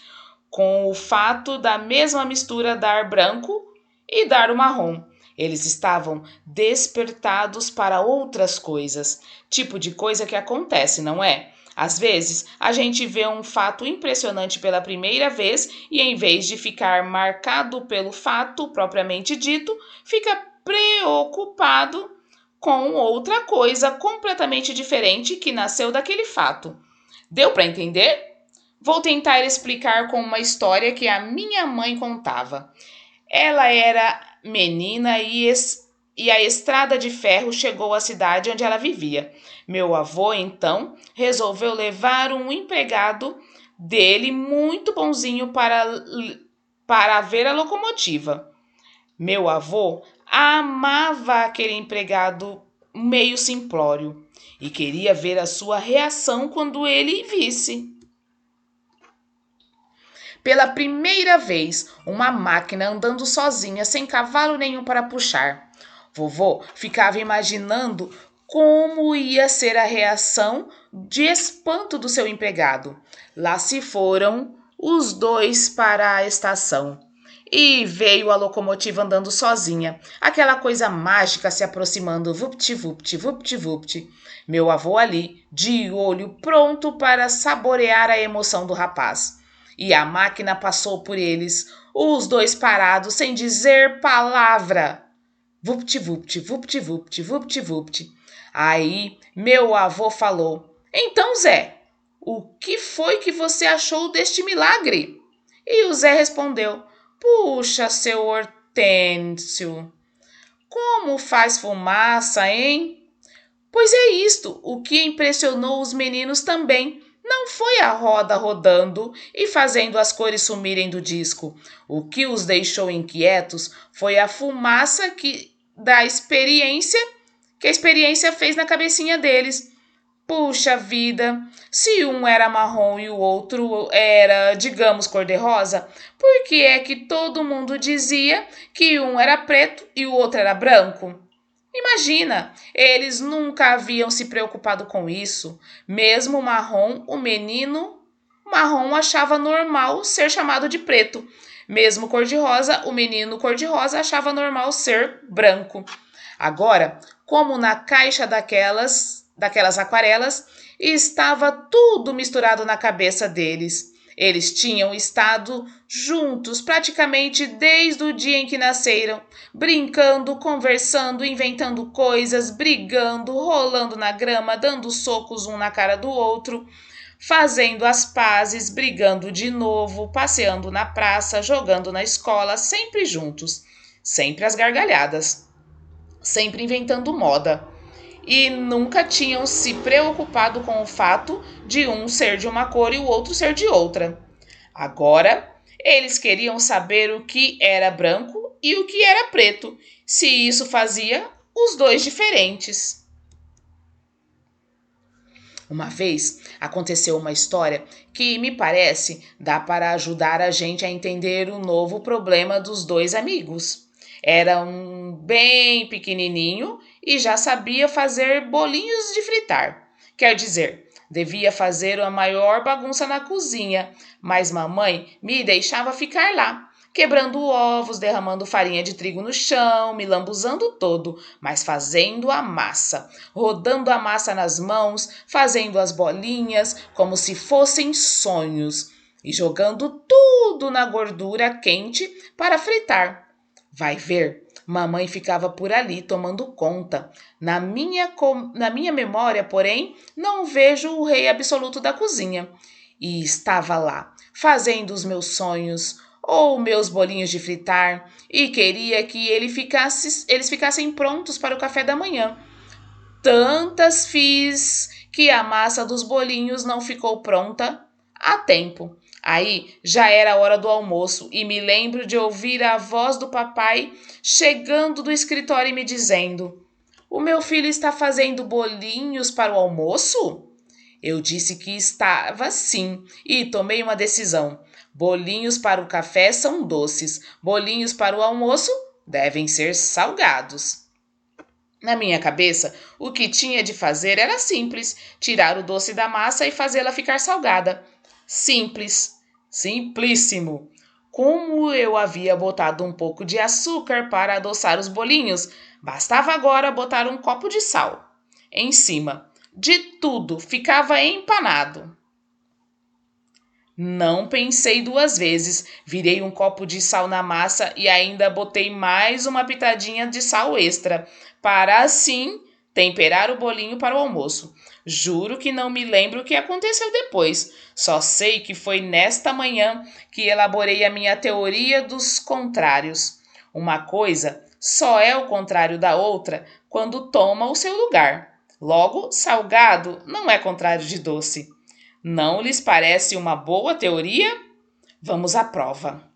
com o fato da mesma mistura dar branco e dar o marrom. Eles estavam despertados para outras coisas, tipo de coisa que acontece, não é? Às vezes, a gente vê um fato impressionante pela primeira vez e, em vez de ficar marcado pelo fato propriamente dito, fica preocupado com outra coisa completamente diferente que nasceu daquele fato. Deu para entender? Vou tentar explicar com uma história que a minha mãe contava. Ela era menina e a estrada de ferro chegou à cidade onde ela vivia. Meu avô, então, resolveu levar um empregado dele muito bonzinho para ver a locomotiva. Meu avô amava aquele empregado meio simplório e queria ver a sua reação quando ele visse. Pela primeira vez, uma máquina andando sozinha, sem cavalo nenhum para puxar. Vovô ficava imaginando como ia ser a reação de espanto do seu empregado. Lá se foram os dois para a estação. E veio a locomotiva andando sozinha, aquela coisa mágica se aproximando, vupt-vupt, vupt-vupt. Meu avô ali, de olho pronto para saborear a emoção do rapaz. E a máquina passou por eles, os dois parados, sem dizer palavra. Vupt-vupt, vupt-vupt, vupt-vupt. Aí meu avô falou: então, Zé, o que foi que você achou deste milagre? E o Zé respondeu: puxa, seu Hortêncio, como faz fumaça, hein? Pois é isto, o que impressionou os meninos também. não foi a roda rodando e fazendo as cores sumirem do disco. O que os deixou inquietos foi a fumaça que a experiência fez na cabecinha deles. Puxa vida, se um era marrom e o outro era, digamos, cor-de-rosa, por que é que todo mundo dizia que um era preto e o outro era branco? Imagina, eles nunca haviam se preocupado com isso. Mesmo marrom, o menino marrom achava normal ser chamado de preto. Mesmo cor-de-rosa, o menino cor-de-rosa achava normal ser branco. Agora, como na caixa daquelas aquarelas, estava tudo misturado na cabeça deles. Eles tinham estado juntos praticamente desde o dia em que nasceram, brincando, conversando, inventando coisas, brigando, rolando na grama, dando socos um na cara do outro, fazendo as pazes, brigando de novo, passeando na praça, jogando na escola, sempre juntos, sempre às gargalhadas, sempre inventando moda. E nunca tinham se preocupado com o fato de um ser de uma cor e o outro ser de outra. Agora, eles queriam saber o que era branco e o que era preto, se isso fazia os dois diferentes. Uma vez aconteceu uma história que me parece dá para ajudar a gente a entender o novo problema dos dois amigos. Era um bem pequenininho e já sabia fazer bolinhos de fritar. Quer dizer, devia fazer a maior bagunça na cozinha, mas mamãe me deixava ficar lá, quebrando ovos, derramando farinha de trigo no chão, me lambuzando todo, mas fazendo a massa, rodando a massa nas mãos, fazendo as bolinhas como se fossem sonhos e jogando tudo na gordura quente para fritar. Vai ver, mamãe ficava por ali tomando conta. Na minha memória, porém, não vejo o rei absoluto da cozinha. E estava lá, fazendo os meus sonhos ou meus bolinhos de fritar, e queria que eles ficassem prontos para o café da manhã. Tantas fiz que a massa dos bolinhos não ficou pronta a tempo. Aí já era a hora do almoço e me lembro de ouvir a voz do papai chegando do escritório e me dizendo: "O meu filho está fazendo bolinhos para o almoço?" Eu disse que estava sim e tomei uma decisão. Bolinhos para o café são doces, bolinhos para o almoço devem ser salgados. Na minha cabeça, o que tinha de fazer era simples: tirar o doce da massa e fazê-la ficar salgada. Simples, simplíssimo. Como eu havia botado um pouco de açúcar para adoçar os bolinhos, bastava agora botar um copo de sal. Em cima de tudo ficava empanado. Não pensei duas vezes, virei um copo de sal na massa e ainda botei mais uma pitadinha de sal extra, para assim temperar o bolinho para o almoço. Juro que não me lembro o que aconteceu depois, só sei que foi nesta manhã que elaborei a minha teoria dos contrários. Uma coisa só é o contrário da outra quando toma o seu lugar. Logo, salgado não é contrário de doce. Não lhes parece uma boa teoria? Vamos à prova.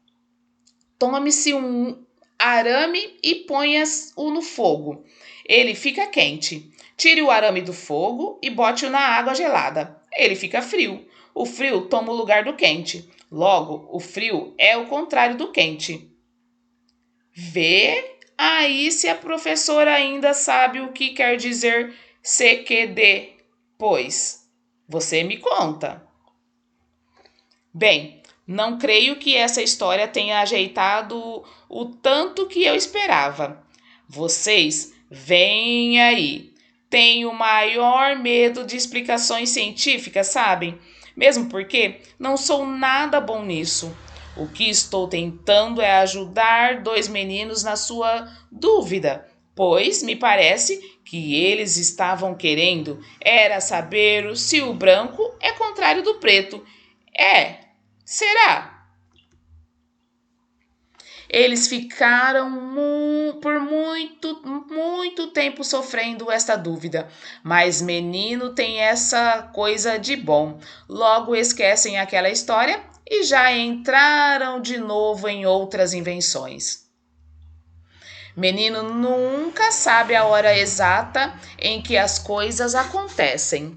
Tome-se um arame e ponha-o no fogo. Ele fica quente. Tire o arame do fogo e bote-o na água gelada. Ele fica frio. O frio toma o lugar do quente. Logo, o frio é o contrário do quente. Vê aí se a professora ainda sabe o que quer dizer CQD, pois. Você me conta. Bem, não creio que essa história tenha ajeitado o tanto que eu esperava. Vocês vêm aí. Tenho o maior medo de explicações científicas, sabem? Mesmo porque não sou nada bom nisso. O que estou tentando é ajudar dois meninos na sua dúvida, pois me parece que eles estavam querendo era saber se o branco é contrário do preto. É, será? Eles ficaram por muito tempo sofrendo esta dúvida, mas menino tem essa coisa de bom. Logo esquecem aquela história e já entraram de novo em outras invenções. Menino nunca sabe a hora exata em que as coisas acontecem.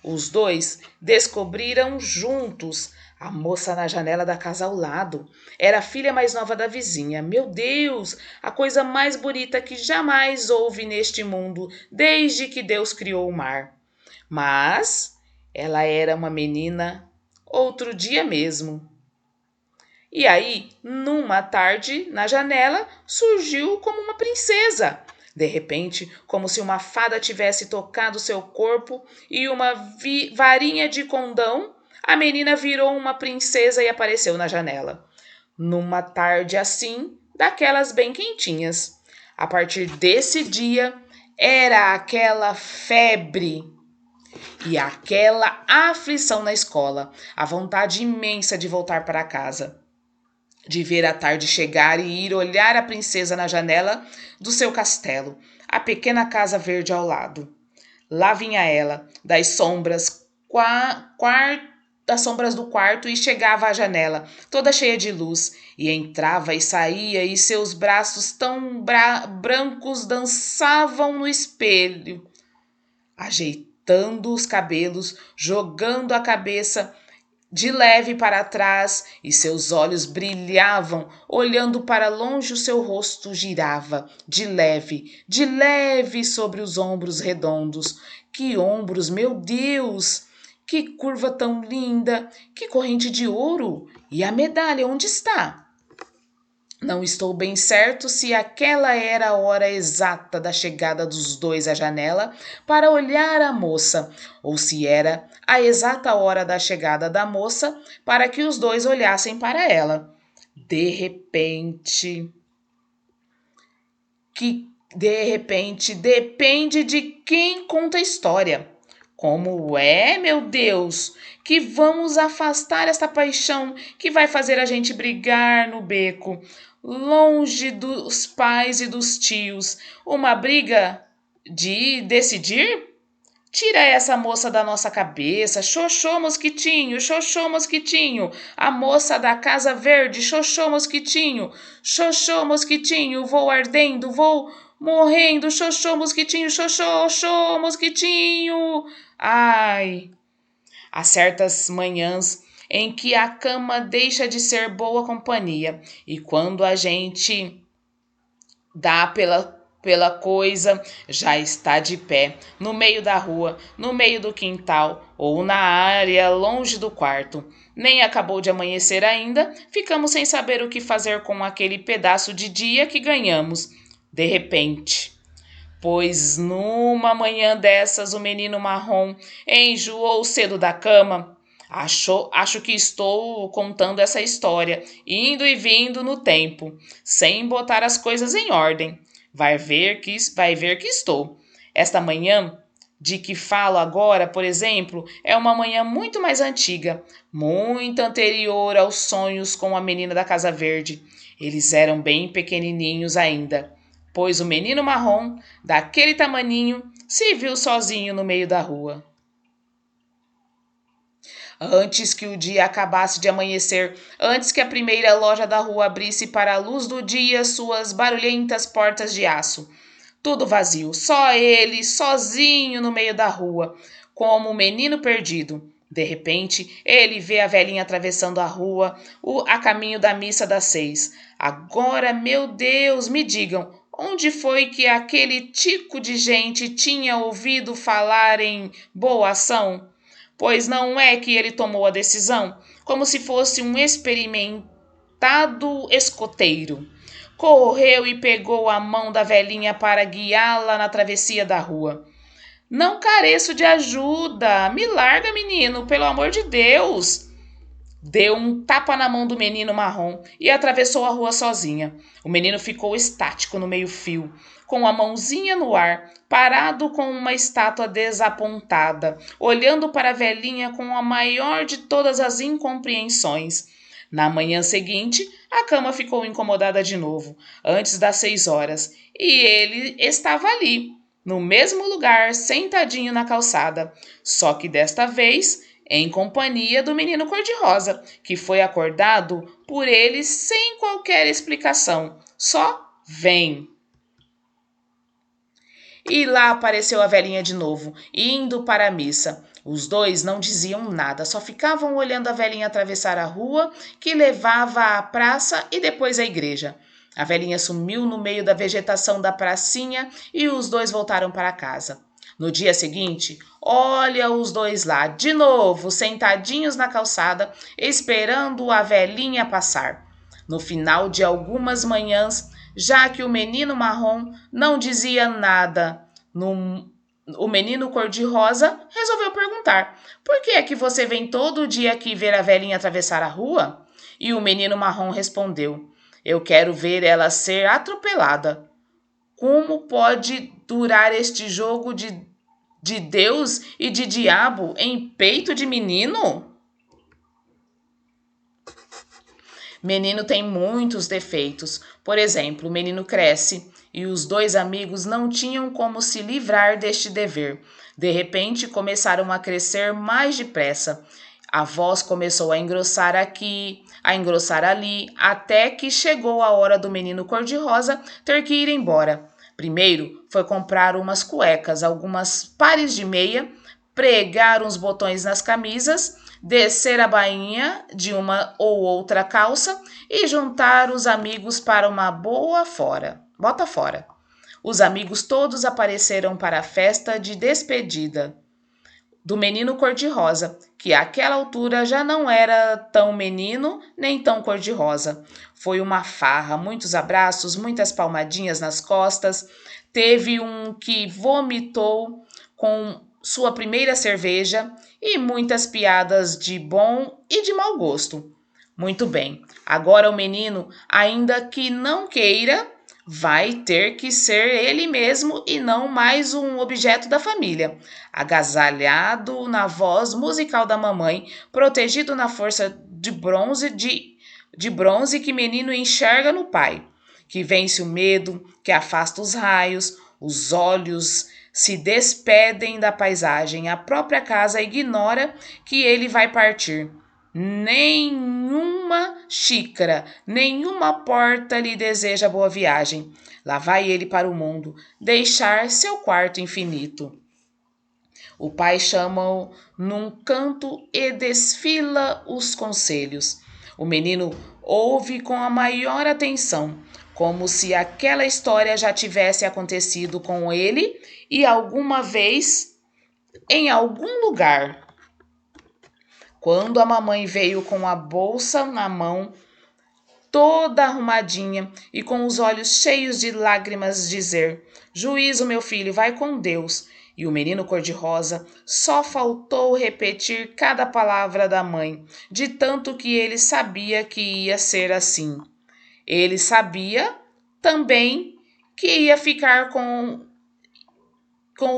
Os dois descobriram juntos a moça na janela da casa ao lado. Era a filha mais nova da vizinha. Meu Deus, a coisa mais bonita que jamais houve neste mundo, desde que Deus criou o mar. Mas ela era uma menina outro dia mesmo. E aí, numa tarde, na janela, surgiu como uma princesa. De repente, como se uma fada tivesse tocado seu corpo e uma varinha de condão, a menina virou uma princesa e apareceu na janela. Numa tarde assim, daquelas bem quentinhas. A partir desse dia, era aquela febre e aquela aflição na escola, a vontade imensa de voltar para casa, de ver a tarde chegar e ir olhar a princesa na janela do seu castelo, a pequena casa verde ao lado. Lá vinha ela, das sombras, das sombras do quarto, e chegava à janela, toda cheia de luz, e entrava e saía, e seus braços tão brancos dançavam no espelho, ajeitando os cabelos, jogando a cabeça de leve para trás, e seus olhos brilhavam. Olhando para longe, o seu rosto girava de leve sobre os ombros redondos. Que ombros, meu Deus! Que curva tão linda! Que corrente de ouro! E a medalha, onde está? Não estou bem certo se aquela era a hora exata da chegada dos dois à janela para olhar a moça, ou se era a exata hora da chegada da moça para que os dois olhassem para ela. De repente, depende de quem conta a história. Como é, meu Deus, que vamos afastar esta paixão que vai fazer a gente brigar no beco, longe dos pais e dos tios? Uma briga de decidir? Tira essa moça da nossa cabeça. Xoxô, mosquitinho, xoxô, mosquitinho. A moça da casa verde, xoxô, mosquitinho. Xoxô, mosquitinho, vou ardendo, vou morrendo. Xoxô, mosquitinho, xoxô, xoxô, mosquitinho. Ai, há certas manhãs em que a cama deixa de ser boa companhia, e quando a gente dá pela coisa, já está de pé, no meio da rua, no meio do quintal ou na área longe do quarto. Nem acabou de amanhecer ainda, ficamos sem saber o que fazer com aquele pedaço de dia que ganhamos. De repente, pois numa manhã dessas o menino marrom enjoou cedo da cama. Acho que estou contando essa história, indo e vindo no tempo, sem botar as coisas em ordem. Vai ver que estou. Esta manhã de que falo agora, por exemplo, é uma manhã muito mais antiga, muito anterior aos sonhos com a menina da Casa Verde. Eles eram bem pequenininhos ainda, pois o menino marrom, daquele tamaninho, se viu sozinho no meio da rua. Antes que o dia acabasse de amanhecer, antes que a primeira loja da rua abrisse para a luz do dia suas barulhentas portas de aço. Tudo vazio, só ele, sozinho no meio da rua, como um menino perdido. De repente, ele vê a velhinha atravessando a rua, a caminho da missa das 6. Agora, meu Deus, me digam, onde foi que aquele tico de gente tinha ouvido falar em boa ação? Pois não é que ele tomou a decisão, como se fosse um experimentado escoteiro. Correu e pegou a mão da velhinha para guiá-la na travessia da rua. Não careço de ajuda. Me larga, menino, pelo amor de Deus. Deu um tapa na mão do menino marrom e atravessou a rua sozinha. O menino ficou estático no meio-fio, com a mãozinha no ar, parado com uma estátua desapontada, olhando para a velhinha com a maior de todas as incompreensões. Na manhã seguinte, a cama ficou incomodada de novo, antes das 6 horas, e ele estava ali, no mesmo lugar, sentadinho na calçada, só que desta vez em companhia do menino cor-de-rosa, que foi acordado por ele sem qualquer explicação. Só vem. E lá apareceu a velhinha de novo, indo para a missa. Os dois não diziam nada, só ficavam olhando a velhinha atravessar a rua que levava à praça e depois à igreja. A velhinha sumiu no meio da vegetação da pracinha e os dois voltaram para casa. No dia seguinte, olha os dois lá, de novo, sentadinhos na calçada, esperando a velhinha passar. No final de algumas manhãs, já que o menino marrom não dizia nada, o menino cor-de-rosa resolveu perguntar: por que é que você vem todo dia aqui ver a velhinha atravessar a rua? E o menino marrom respondeu: eu quero ver ela ser atropelada. Como pode durar este jogo de Deus e de diabo em peito de menino? Menino tem muitos defeitos. Por exemplo, o menino cresce e os dois amigos não tinham como se livrar deste dever. De repente, começaram a crescer mais depressa. A voz começou a engrossar aqui, a engrossar ali, até que chegou a hora do menino cor-de-rosa ter que ir embora. Primeiro foi comprar umas cuecas, algumas pares de meia, pregar uns botões nas camisas, descer a bainha de uma ou outra calça e juntar os amigos para uma boa bota fora. Os amigos todos apareceram para a festa de despedida do menino cor-de-rosa, que àquela altura já não era tão menino nem tão cor-de-rosa. Foi uma farra, muitos abraços, muitas palmadinhas nas costas. Teve um que vomitou com sua primeira cerveja e muitas piadas de bom e de mau gosto. Muito bem, agora o menino, ainda que não queira, vai ter que ser ele mesmo e não mais um objeto da família. Agasalhado na voz musical da mamãe, protegido na força de bronze que menino enxerga no pai, que vence o medo, que afasta os raios, os olhos se despedem da paisagem, a própria casa ignora que ele vai partir. Nenhuma xícara, nenhuma porta lhe deseja boa viagem. Lá vai ele para o mundo, deixar seu quarto infinito. O pai chama-o num canto e desfila os conselhos. O menino ouve com a maior atenção, como se aquela história já tivesse acontecido com ele e alguma vez em algum lugar. Quando a mamãe veio com a bolsa na mão, toda arrumadinha e com os olhos cheios de lágrimas, dizer: juízo, meu filho, vai com Deus. E o menino cor-de-rosa só faltou repetir cada palavra da mãe, de tanto que ele sabia que ia ser assim. Ele sabia também que ia ficar com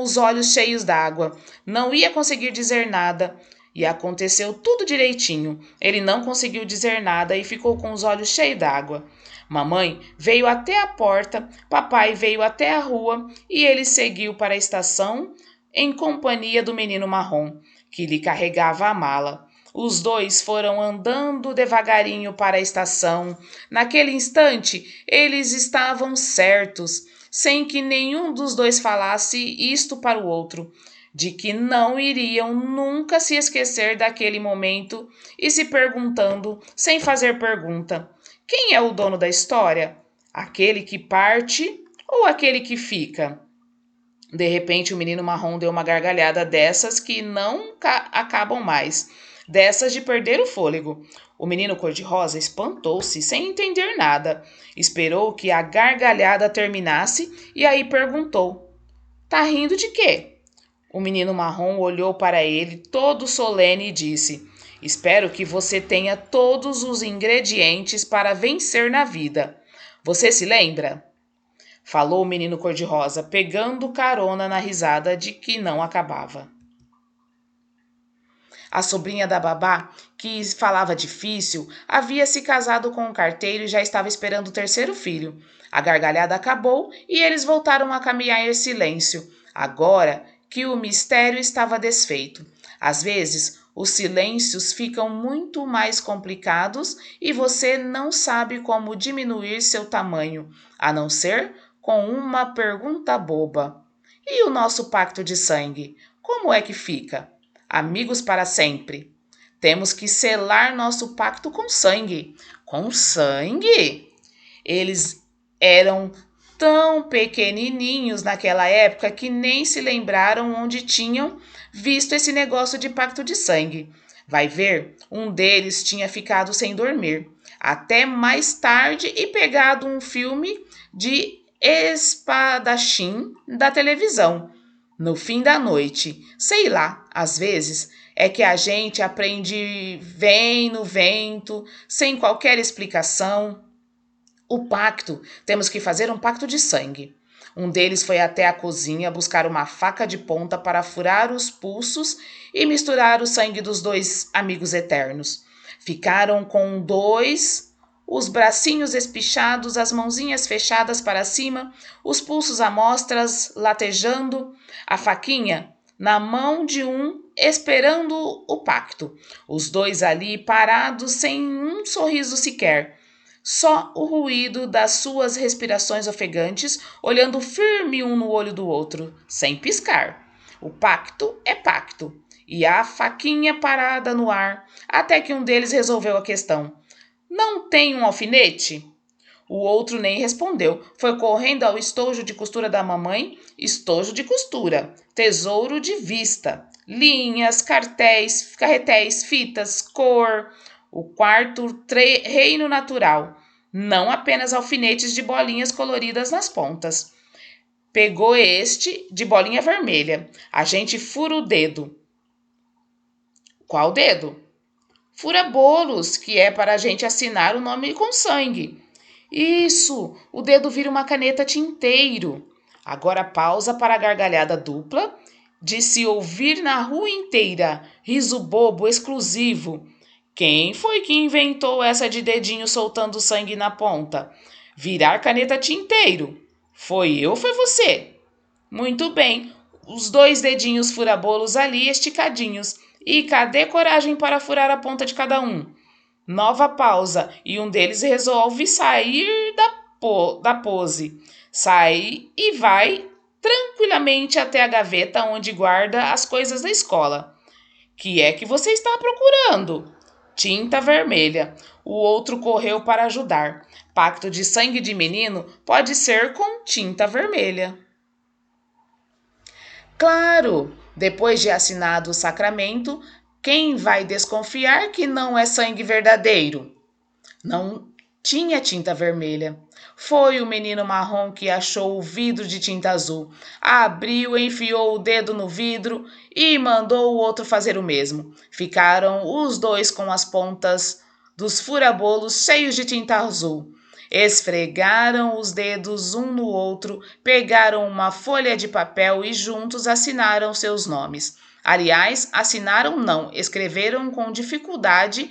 os olhos cheios d'água, não ia conseguir dizer nada. E aconteceu tudo direitinho. Ele não conseguiu dizer nada e ficou com os olhos cheios d'água. Mamãe veio até a porta, papai veio até a rua e ele seguiu para a estação em companhia do menino marrom, que lhe carregava a mala. Os dois foram andando devagarinho para a estação. Naquele instante, eles estavam certos, sem que nenhum dos dois falasse isto para o outro, de que não iriam nunca se esquecer daquele momento e se perguntando, sem fazer pergunta: quem é o dono da história? Aquele que parte ou aquele que fica? De repente, o menino marrom deu uma gargalhada dessas que não acabam mais, dessas de perder o fôlego. O menino cor-de-rosa espantou-se, sem entender nada. Esperou que a gargalhada terminasse e aí perguntou: tá rindo de quê? O menino marrom olhou para ele todo solene e disse: espero que você tenha todos os ingredientes para vencer na vida. Você se lembra? Falou o menino cor-de-rosa, pegando carona na risada de que não acabava. A sobrinha da babá, que falava difícil, havia se casado com um carteiro e já estava esperando o terceiro filho. A gargalhada acabou e eles voltaram a caminhar em silêncio, agora que o mistério estava desfeito. Às vezes, os silêncios ficam muito mais complicados e você não sabe como diminuir seu tamanho, a não ser com uma pergunta boba. E o nosso pacto de sangue? Como é que fica? Amigos para sempre. Temos que selar nosso pacto com sangue. Com sangue? Eles eram tão pequenininhos naquela época que nem se lembraram onde tinham visto esse negócio de pacto de sangue. Vai ver, um deles tinha ficado sem dormir até mais tarde e pegado um filme de espadachim da televisão. No fim da noite, sei lá, às vezes é que a gente aprende vem no vento, sem qualquer explicação. O pacto, temos que fazer um pacto de sangue. Um deles foi até a cozinha buscar uma faca de ponta para furar os pulsos e misturar o sangue dos dois amigos eternos. Ficaram com dois, os bracinhos espichados, as mãozinhas fechadas para cima, os pulsos à mostras, latejando, a faquinha na mão de um, esperando o pacto. Os dois ali parados, sem um sorriso sequer. Só o ruído das suas respirações ofegantes, olhando firme um no olho do outro, sem piscar. O pacto é pacto. E a faquinha parada no ar, até que um deles resolveu a questão. Não tem um alfinete? O outro nem respondeu. Foi correndo ao estojo de costura da mamãe. Estojo de costura. Tesouro de vista. Linhas, carretéis, fitas, cor. O quarto reino natural. Não apenas alfinetes de bolinhas coloridas nas pontas. Pegou este de bolinha vermelha. A gente fura o dedo. Qual dedo? Fura bolos, que é para a gente assinar o nome com sangue. Isso, o dedo vira uma caneta tinteiro. Agora pausa para a gargalhada dupla, de se ouvir na rua inteira. Riso bobo, exclusivo. Quem foi que inventou essa de dedinho soltando sangue na ponta? Virar caneta tinteiro. Foi eu ou foi você? Muito bem, os dois dedinhos furabolos ali esticadinhos. E cadê coragem para furar a ponta de cada um? Nova pausa e um deles resolve sair da pose. Sai e vai tranquilamente até a gaveta onde guarda as coisas da escola. Que é que você está procurando? Tinta vermelha. O outro correu para ajudar. Pacto de sangue de menino pode ser com tinta vermelha. Claro, depois de assinado o sacramento, quem vai desconfiar que não é sangue verdadeiro? Não tinha tinta vermelha. Foi o menino marrom que achou o vidro de tinta azul. Abriu, enfiou o dedo no vidro e mandou o outro fazer o mesmo. Ficaram os dois com as pontas dos furabolos cheios de tinta azul. Esfregaram os dedos um no outro, pegaram uma folha de papel e juntos assinaram seus nomes. Aliás, assinaram não, escreveram com dificuldade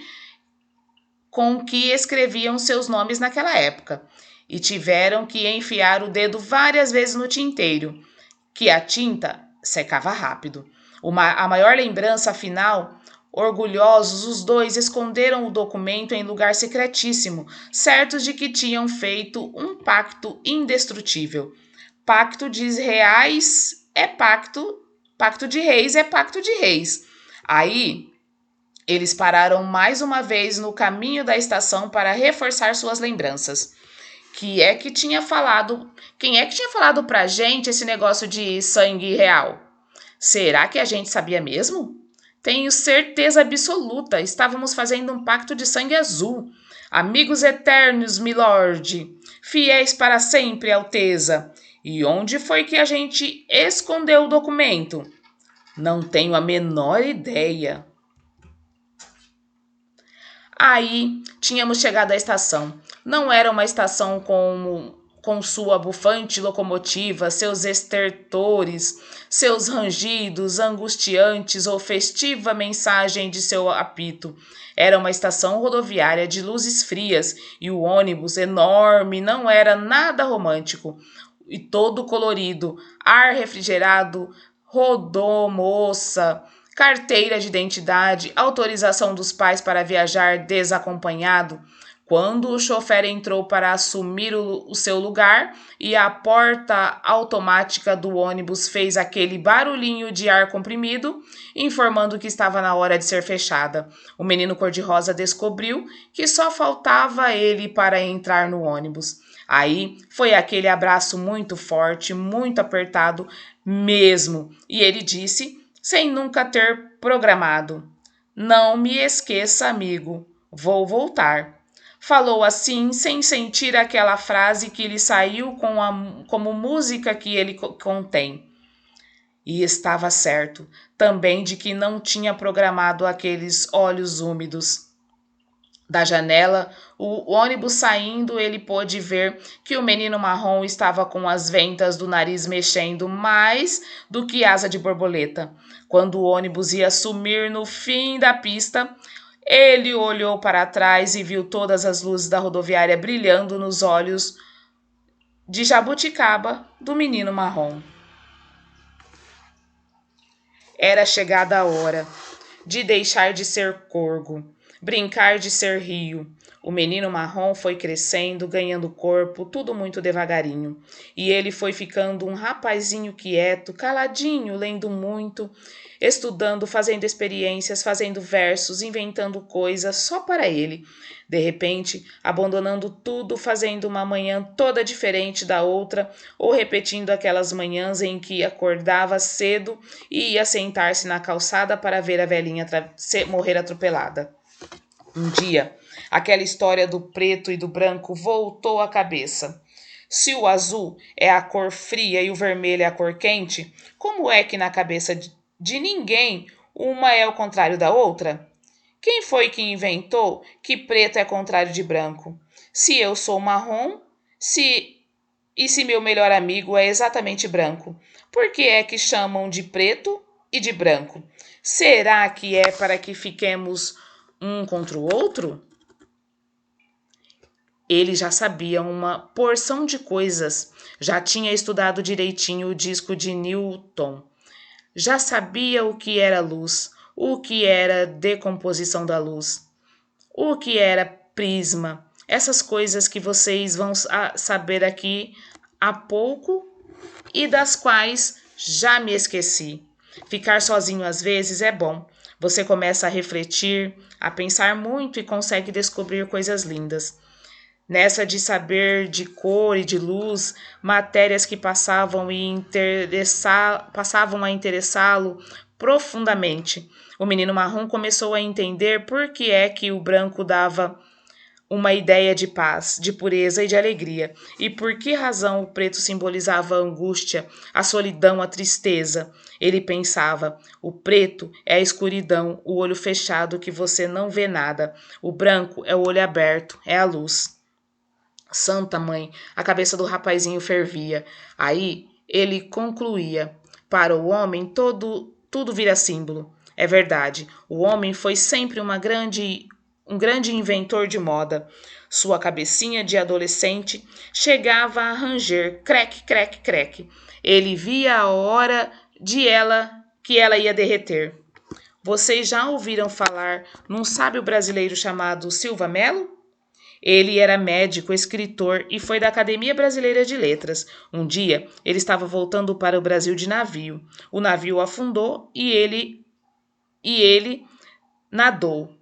com que escreviam seus nomes naquela época, e tiveram que enfiar o dedo várias vezes no tinteiro, que a tinta secava rápido. A maior lembrança, afinal, orgulhosos, os dois esconderam o documento em lugar secretíssimo, certos de que tinham feito um pacto indestrutível. Pacto de reais é pacto, pacto de reis é pacto de reis. Aí eles pararam mais uma vez no caminho da estação para reforçar suas lembranças. Quem é que tinha falado pra gente esse negócio de sangue real? Será que a gente sabia mesmo? Tenho certeza absoluta, estávamos fazendo um pacto de sangue azul. Amigos eternos, milord, fiéis para sempre, Alteza. E onde foi que a gente escondeu o documento? Não tenho a menor ideia. Aí tínhamos chegado à estação. Não era uma estação com sua bufante locomotiva, seus estertores, seus rangidos angustiantes ou festiva mensagem de seu apito. Era uma estação rodoviária de luzes frias e o ônibus, enorme, não era nada romântico. E todo colorido, ar refrigerado, rodomoça, carteira de identidade, autorização dos pais para viajar desacompanhado. Quando o chofer entrou para assumir o seu lugar e a porta automática do ônibus fez aquele barulhinho de ar comprimido, informando que estava na hora de ser fechada, o menino cor-de-rosa descobriu que só faltava ele para entrar no ônibus. Aí foi aquele abraço muito forte, muito apertado mesmo, e ele disse, sem nunca ter programado: "Não me esqueça, amigo, vou voltar." Falou assim, sem sentir aquela frase que lhe saiu como música que ele contém. E estava certo também de que não tinha programado aqueles olhos úmidos. Da janela, o ônibus saindo, ele pôde ver que o menino marrom estava com as ventas do nariz mexendo mais do que asa de borboleta. Quando o ônibus ia sumir no fim da pista, ele olhou para trás e viu todas as luzes da rodoviária brilhando nos olhos de jabuticaba do menino marrom. Era chegada a hora de deixar de ser corgo, brincar de ser rio. O menino marrom foi crescendo, ganhando corpo, tudo muito devagarinho. E ele foi ficando um rapazinho quieto, caladinho, lendo muito, estudando, fazendo experiências, fazendo versos, inventando coisas só para ele. De repente, abandonando tudo, fazendo uma manhã toda diferente da outra, ou repetindo aquelas manhãs em que acordava cedo e ia sentar-se na calçada para ver a velhinha morrer atropelada. Um dia, aquela história do preto e do branco voltou à cabeça. Se o azul é a cor fria e o vermelho é a cor quente, como é que na cabeça de ninguém uma é o contrário da outra? Quem foi que inventou que preto é contrário de branco? Se eu sou marrom, se meu melhor amigo é exatamente branco, por que é que chamam de preto e de branco? Será que é para que fiquemos um contra o outro? Ele já sabia uma porção de coisas, já tinha estudado direitinho o disco de Newton, já sabia o que era luz, o que era decomposição da luz, o que era prisma, essas coisas que vocês vão saber aqui há pouco e das quais já me esqueci. Ficar sozinho às vezes é bom. Você começa a refletir, a pensar muito e consegue descobrir coisas lindas. Nessa de saber de cor e de luz, matérias que passavam a interessá-lo profundamente. O menino marrom começou a entender por que é que o branco dava uma ideia de paz, de pureza e de alegria, e por que razão o preto simbolizava a angústia, a solidão, a tristeza. Ele pensava: o preto é a escuridão, o olho fechado que você não vê nada. O branco é o olho aberto, é a luz. Santa mãe, a cabeça do rapazinho fervia. Aí ele concluía: para o homem tudo vira símbolo. É verdade, o homem foi sempre um grande inventor de moda. Sua cabecinha de adolescente chegava a ranger, creque, creque, creque. Ele via a hora que ela ia derreter. Vocês já ouviram falar num sábio brasileiro chamado Silva Melo? Ele era médico, escritor e foi da Academia Brasileira de Letras. Um dia, ele estava voltando para o Brasil de navio. O navio afundou e ele nadou,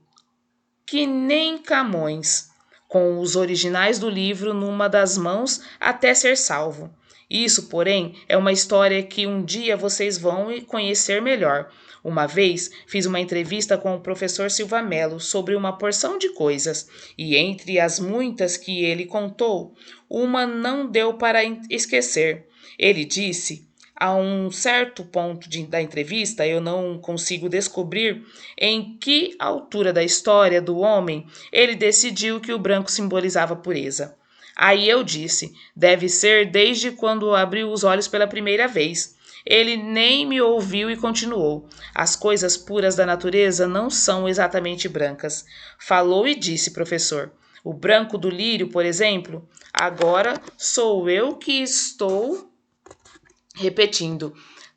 que nem Camões, com os originais do livro numa das mãos até ser salvo. Isso, porém, é uma história que um dia vocês vão conhecer melhor. Uma vez fiz uma entrevista com o professor Silva Melo sobre uma porção de coisas, e entre as muitas que ele contou, uma não deu para esquecer. Ele disse: a um certo ponto da entrevista, eu não consigo descobrir em que altura da história do homem ele decidiu que o branco simbolizava pureza. Aí eu disse: deve ser desde quando abriu os olhos pela primeira vez. Ele nem me ouviu e continuou: as coisas puras da natureza não são exatamente brancas. Falou e disse, professor: o branco do lírio, por exemplo. Agora sou eu que estou repetindo.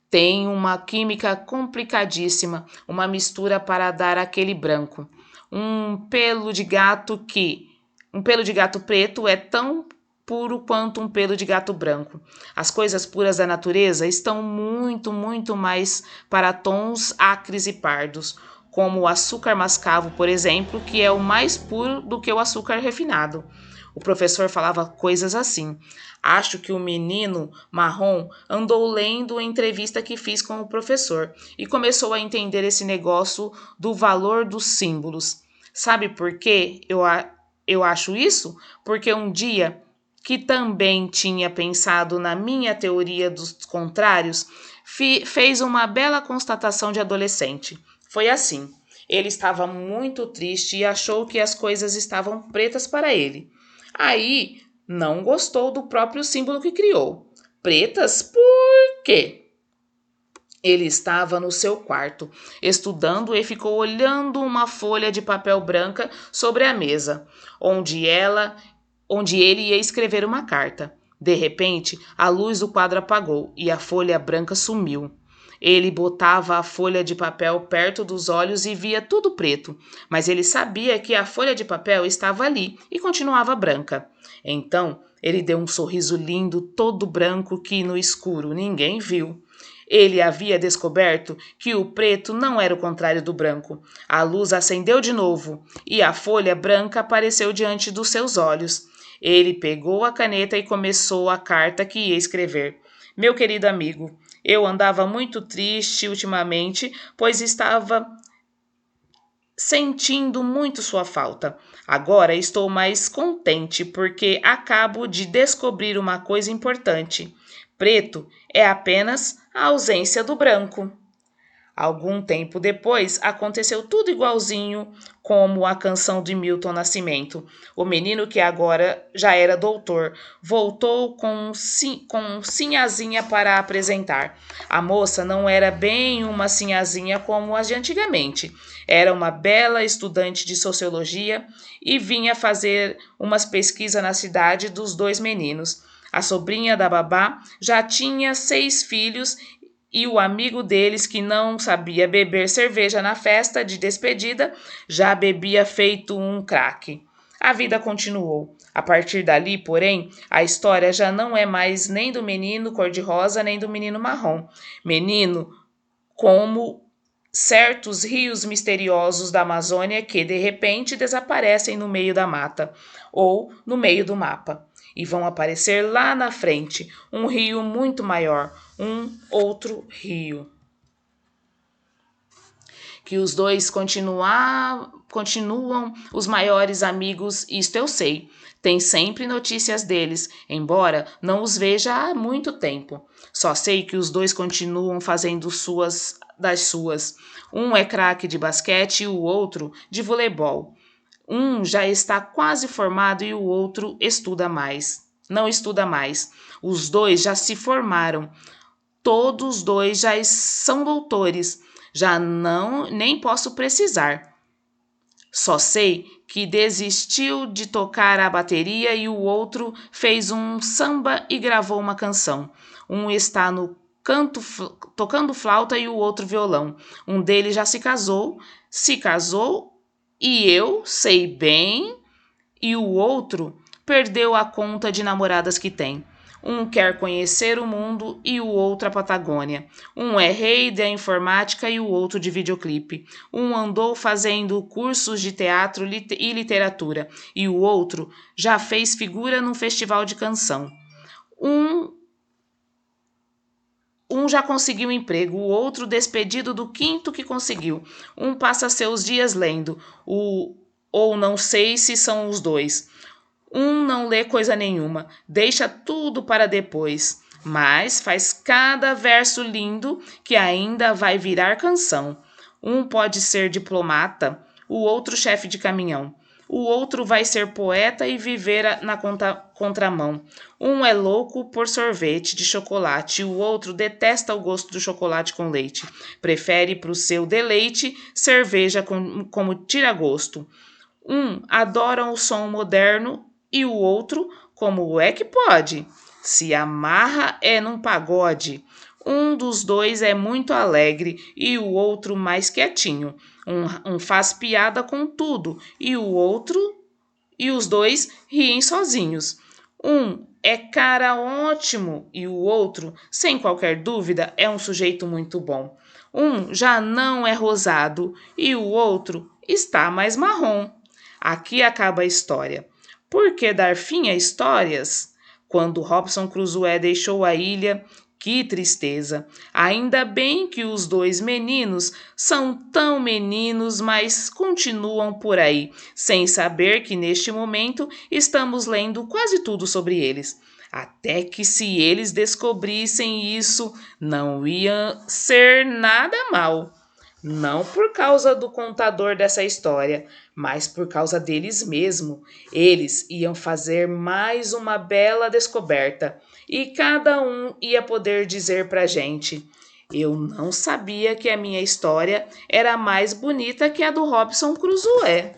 Tem uma química complicadíssima, uma mistura para dar aquele branco. Um pelo de gato que um pelo de gato preto é tão puro quanto um pelo de gato branco. As coisas puras da natureza estão muito, muito mais para tons acres e pardos, como o açúcar mascavo, por exemplo, que é o mais puro do que o açúcar refinado. O professor falava coisas assim. Acho que o menino marrom andou lendo a entrevista que fiz com o professor e começou a entender esse negócio do valor dos símbolos. Sabe por quê eu acho isso? Porque um dia que também tinha pensado na minha teoria dos contrários, fez uma bela constatação de adolescente. Foi assim. Ele estava muito triste e achou que as coisas estavam pretas para ele. Aí não gostou do próprio símbolo que criou. Pretas por quê? Ele estava no seu quarto, estudando e ficou olhando uma folha de papel branca sobre a mesa, onde ele ia escrever uma carta. De repente, a luz do quadro apagou e a folha branca sumiu. Ele botava a folha de papel perto dos olhos e via tudo preto, mas ele sabia que a folha de papel estava ali e continuava branca. Então, ele deu um sorriso lindo, todo branco, que no escuro ninguém viu. Ele havia descoberto que o preto não era o contrário do branco. A luz acendeu de novo e a folha branca apareceu diante dos seus olhos. Ele pegou a caneta e começou a carta que ia escrever. Meu querido amigo, eu andava muito triste ultimamente, pois estava sentindo muito sua falta. Agora estou mais contente porque acabo de descobrir uma coisa importante. Preto é apenas a ausência do branco. Algum tempo depois, aconteceu tudo igualzinho como a canção de Milton Nascimento. O menino, que agora já era doutor, voltou com sinhazinha para apresentar. A moça não era bem uma sinhazinha como as de antigamente. Era uma bela estudante de sociologia e vinha fazer umas pesquisas na cidade dos dois meninos. A sobrinha da babá já tinha 6 filhos e o amigo deles, que não sabia beber cerveja na festa de despedida, já bebia feito um craque. A vida continuou. A partir dali, porém, a história já não é mais nem do menino cor-de-rosa nem do menino marrom. Menino como certos rios misteriosos da Amazônia que de repente desaparecem no meio da mata ou no meio do mapa e vão aparecer lá na frente um rio muito maior, um outro rio. Que os dois continuam os maiores amigos, isto eu sei. Tem sempre notícias deles, embora não os veja há muito tempo. Só sei que os dois continuam fazendo das suas. Um é craque de basquete e o outro de voleibol. Um já está quase formado e o outro estuda mais. Não estuda mais. Os dois já se formaram. Todos dois já são doutores. Já não nem posso precisar. Só sei que desistiu de tocar a bateria e o outro fez um samba e gravou uma canção. Um está no canto tocando flauta e o outro violão. Um deles já se casou e eu sei bem, e o outro perdeu a conta de namoradas que tem. Um quer conhecer o mundo e o outro a Patagônia. Um é rei da informática e o outro de videoclipe. Um andou fazendo cursos de teatro e literatura e o outro já fez figura num festival de canção. Um já conseguiu emprego, o outro despedido do quinto que conseguiu. Um passa seus dias lendo, ou não sei se são os dois. Um não lê coisa nenhuma, deixa tudo para depois, mas faz cada verso lindo que ainda vai virar canção. Um pode ser diplomata, o outro chefe de caminhão. o outro vai ser poeta e viver na contramão. Um é louco por sorvete de chocolate e o outro detesta o gosto do chocolate com leite. Prefere para o seu deleite cerveja como tira-gosto. Um adora o som moderno e o outro, como é que pode? Se amarra é num pagode. Um dos dois é muito alegre e o outro mais quietinho. Um faz piada com tudo e os dois riem sozinhos. Um é cara ótimo e o outro, sem qualquer dúvida, é um sujeito muito bom. Um já não é rosado e o outro está mais marrom. Aqui acaba a história. Por que dar fim a histórias? Quando Robson Crusoe deixou a ilha, que tristeza! Ainda bem que os dois meninos são tão meninos, mas continuam por aí, sem saber que neste momento estamos lendo quase tudo sobre eles. Até que se eles descobrissem isso, não ia ser nada mal. Não por causa do contador dessa história, mas por causa deles mesmo. Eles iam fazer mais uma bela descoberta e cada um ia poder dizer pra gente: eu não sabia que a minha história era mais bonita que a do Robson Crusoe.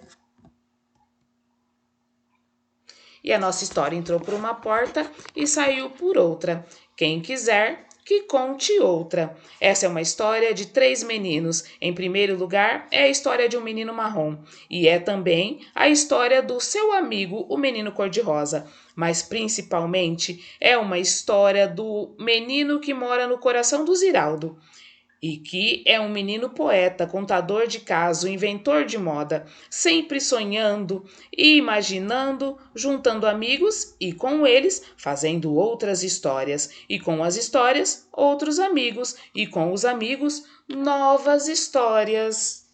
E a nossa história entrou por uma porta e saiu por outra. Quem quiser, que conte outra. Essa é uma história de 3 meninos. Em primeiro lugar, é a história de um menino marrom. E é também a história do seu amigo, o menino cor-de-rosa. Mas principalmente é uma história do menino que mora no coração do Ziraldo e que é um menino poeta, contador de caso, inventor de moda, sempre sonhando e imaginando, juntando amigos e com eles fazendo outras histórias, e com as histórias, outros amigos, e com os amigos, novas histórias.